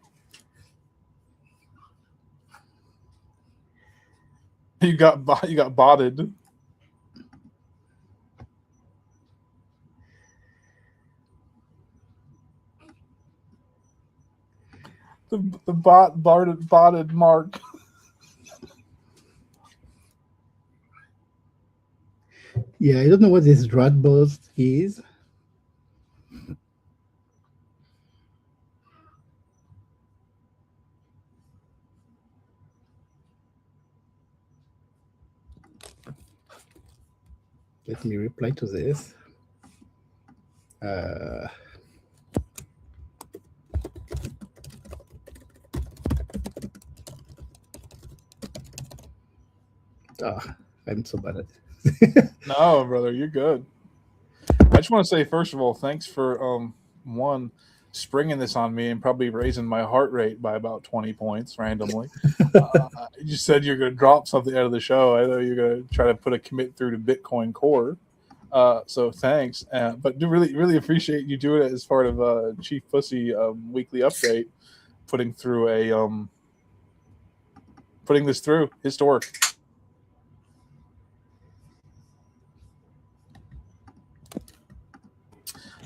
You got botted. The botted Mark. Yeah, I don't know what this rat boss is. Let me reply to this. I'm so bad at it. No, brother, you're good. I just want to say, first of all, thanks for one springing this on me and probably raising my heart rate by about 20 points randomly. You said you're going to drop something out of the show. I know you're going to try to put a commit through to Bitcoin Core. So thanks, but do really appreciate you doing it as part of ChiefPussy weekly update, putting this through historic.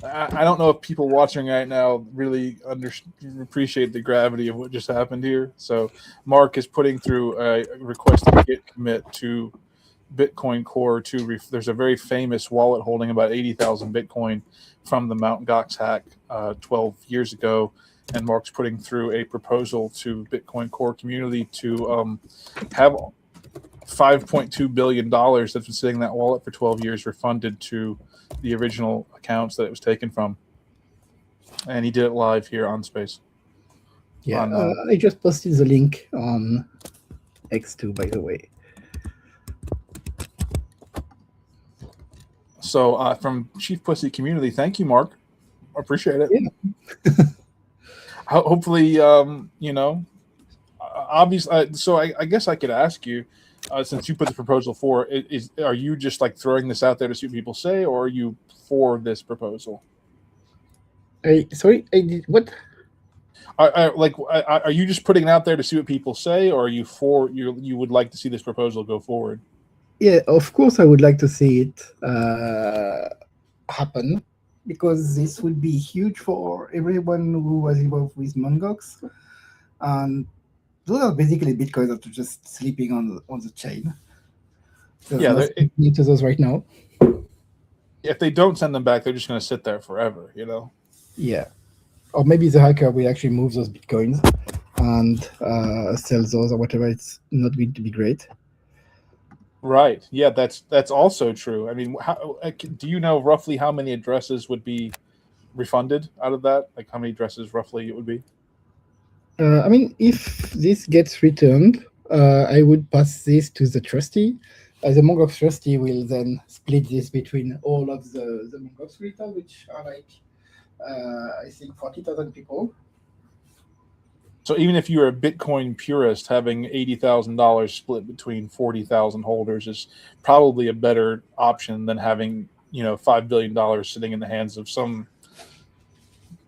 I don't know if people watching right now really appreciate the gravity of what just happened here. So Mark is putting through a request to git commit to Bitcoin Core. There's a very famous wallet holding about 80,000 Bitcoin from the Mt. Gox hack 12 years ago. And Mark's putting through a proposal to Bitcoin Core community to have $5.2 billion that's been sitting in that wallet for 12 years refunded to the original accounts that it was taken from. And he did it live here on Space. Yeah, I just posted the link on X2, by the way. So from ChiefPussy community, thank you, Mark. I appreciate it. Yeah. Hopefully, obviously. So I guess I could ask you, since you put the proposal for, are you just like throwing this out there to see what people say, or are you for this proposal? Sorry, I did what? Are you just putting it out there to see what people say, or are you for you would like to see this proposal go forward? Yeah, of course I would like to see it happen, because this would be huge for everyone who was involved with Mongox. And those are basically Bitcoins that are just sleeping on the chain. There's nothing to those right now. If they don't send them back, they're just going to sit there forever, Yeah. Or maybe the hacker will actually move those Bitcoins and sell those or whatever. It's not going to be great. Right. Yeah, that's also true. I mean, do you know roughly how many addresses would be refunded out of that? Like how many addresses roughly it would be? I mean, if this gets returned, I would pass this to the trustee. The Mongox trustee will then split this between all of the Mongox retail, which are like, I think, 40,000 people. So even if you're a Bitcoin purist, having $80,000 split between 40,000 holders is probably a better option than having $5 billion sitting in the hands of some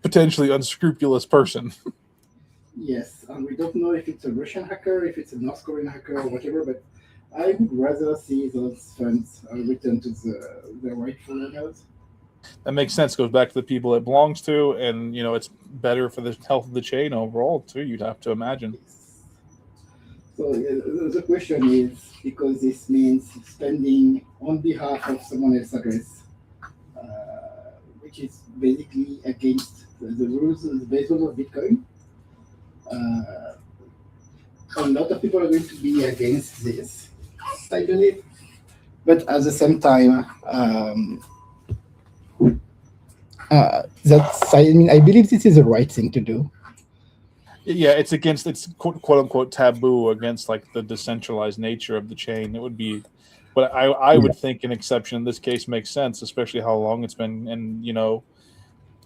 potentially unscrupulous person. Yes, and we don't know if it's a Russian hacker, if it's a North Korean hacker, or whatever. But I would rather see those funds returned to the rightful owners. That makes sense. Goes back to the people it belongs to, and it's better for the health of the chain overall too. You'd have to imagine. So the question is, because this means spending on behalf of someone else's address, which is basically against the rules, the base rules of Bitcoin. A lot of people are going to be against this, I believe. but at the same time, that's I mean I believe this is the right thing to do. Yeah, it's quote unquote taboo against like the decentralized nature of the chain. It would be, but I Yeah. would think an exception in this case makes sense, especially how long it's been, and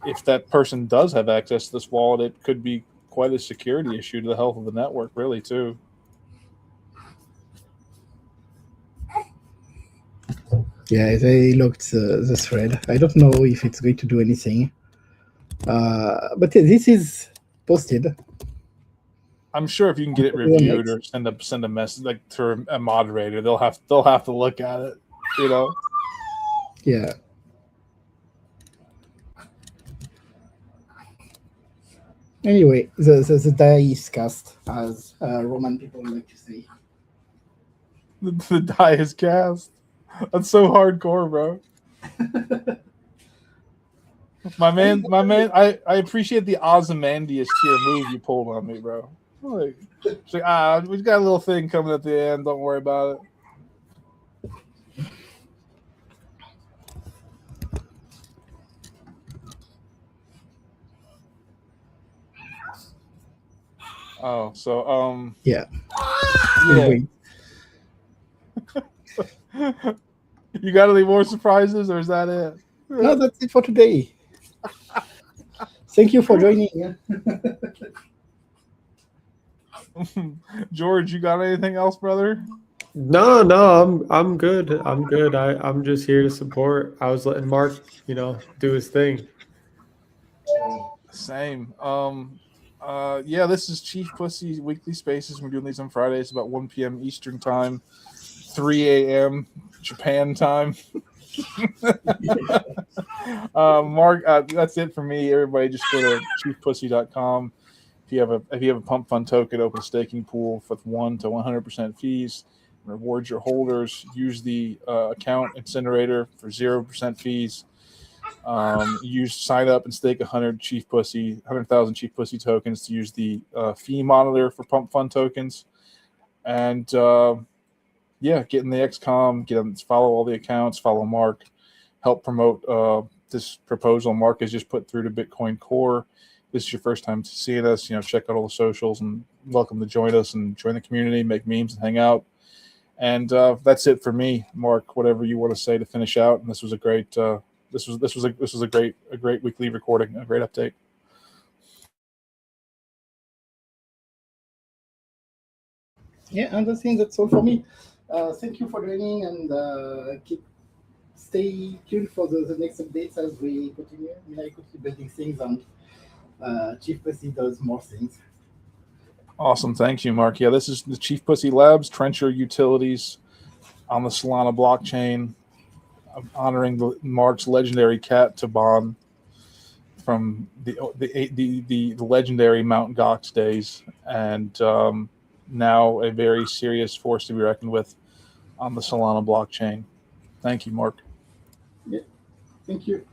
if that person does have access to this wallet, it could be quite a security issue to the health of the network, really, too. Yeah, they locked the thread. I don't know if it's going to do anything. But yeah, this is posted. I'm sure if you can get it Everyone reviewed likes. or send a message like to a moderator, they'll have to look at it. Yeah. Anyway, the die is cast, as Roman people like to say. The die is cast. That's so hardcore, bro. I appreciate the Ozymandias tier move you pulled on me, bro. Like, it's like, we've got a little thing coming at the end. Don't worry about it. Oh, so Yeah. yeah. Wait. You got any more surprises, or is that it? No, that's it for today. Thank you for joining. George, you got anything else, brother? No, I'm good. I'm good. I'm just here to support. I was letting Mark, do his thing. Same. Yeah, this is ChiefPussy Weekly Spaces. We're doing these on Fridays about 1 p.m. Eastern Time, 3 a.m. Japan time. Mark, that's it for me. Everybody, just go to chiefpussy.com. If you have a Pump Fund token, open a staking pool with 1 to 100% fees. Reward your holders. Use the account incinerator for 0% fees. Sign up and stake 100,000 ChiefPussy tokens to use the fee monitor for Pump Fund tokens. And get in the XCOM, follow all the accounts, follow Mark, help promote this proposal Mark has just put through to Bitcoin Core. This is your first time seeing us, check out all the socials and welcome to join us and join the community, make memes and hang out. And that's it for me, Mark. Whatever you want to say to finish out. And this was a great this was a great weekly recording, a great update. Yeah, and I think that's all for me. Thank you for joining, and stay tuned for the next updates as we continue. I mean, I could keep building things, and ChiefPussy does more things. Awesome. Thank you, Mark. Yeah, this is the ChiefPussy Labs, Trencher Utilities on the Solana blockchain. I'm honoring Mark's legendary cat, Taban, from the legendary Mount Gox days, and now a very serious force to be reckoned with on the Solana blockchain. Thank you, Mark. Yeah, thank you.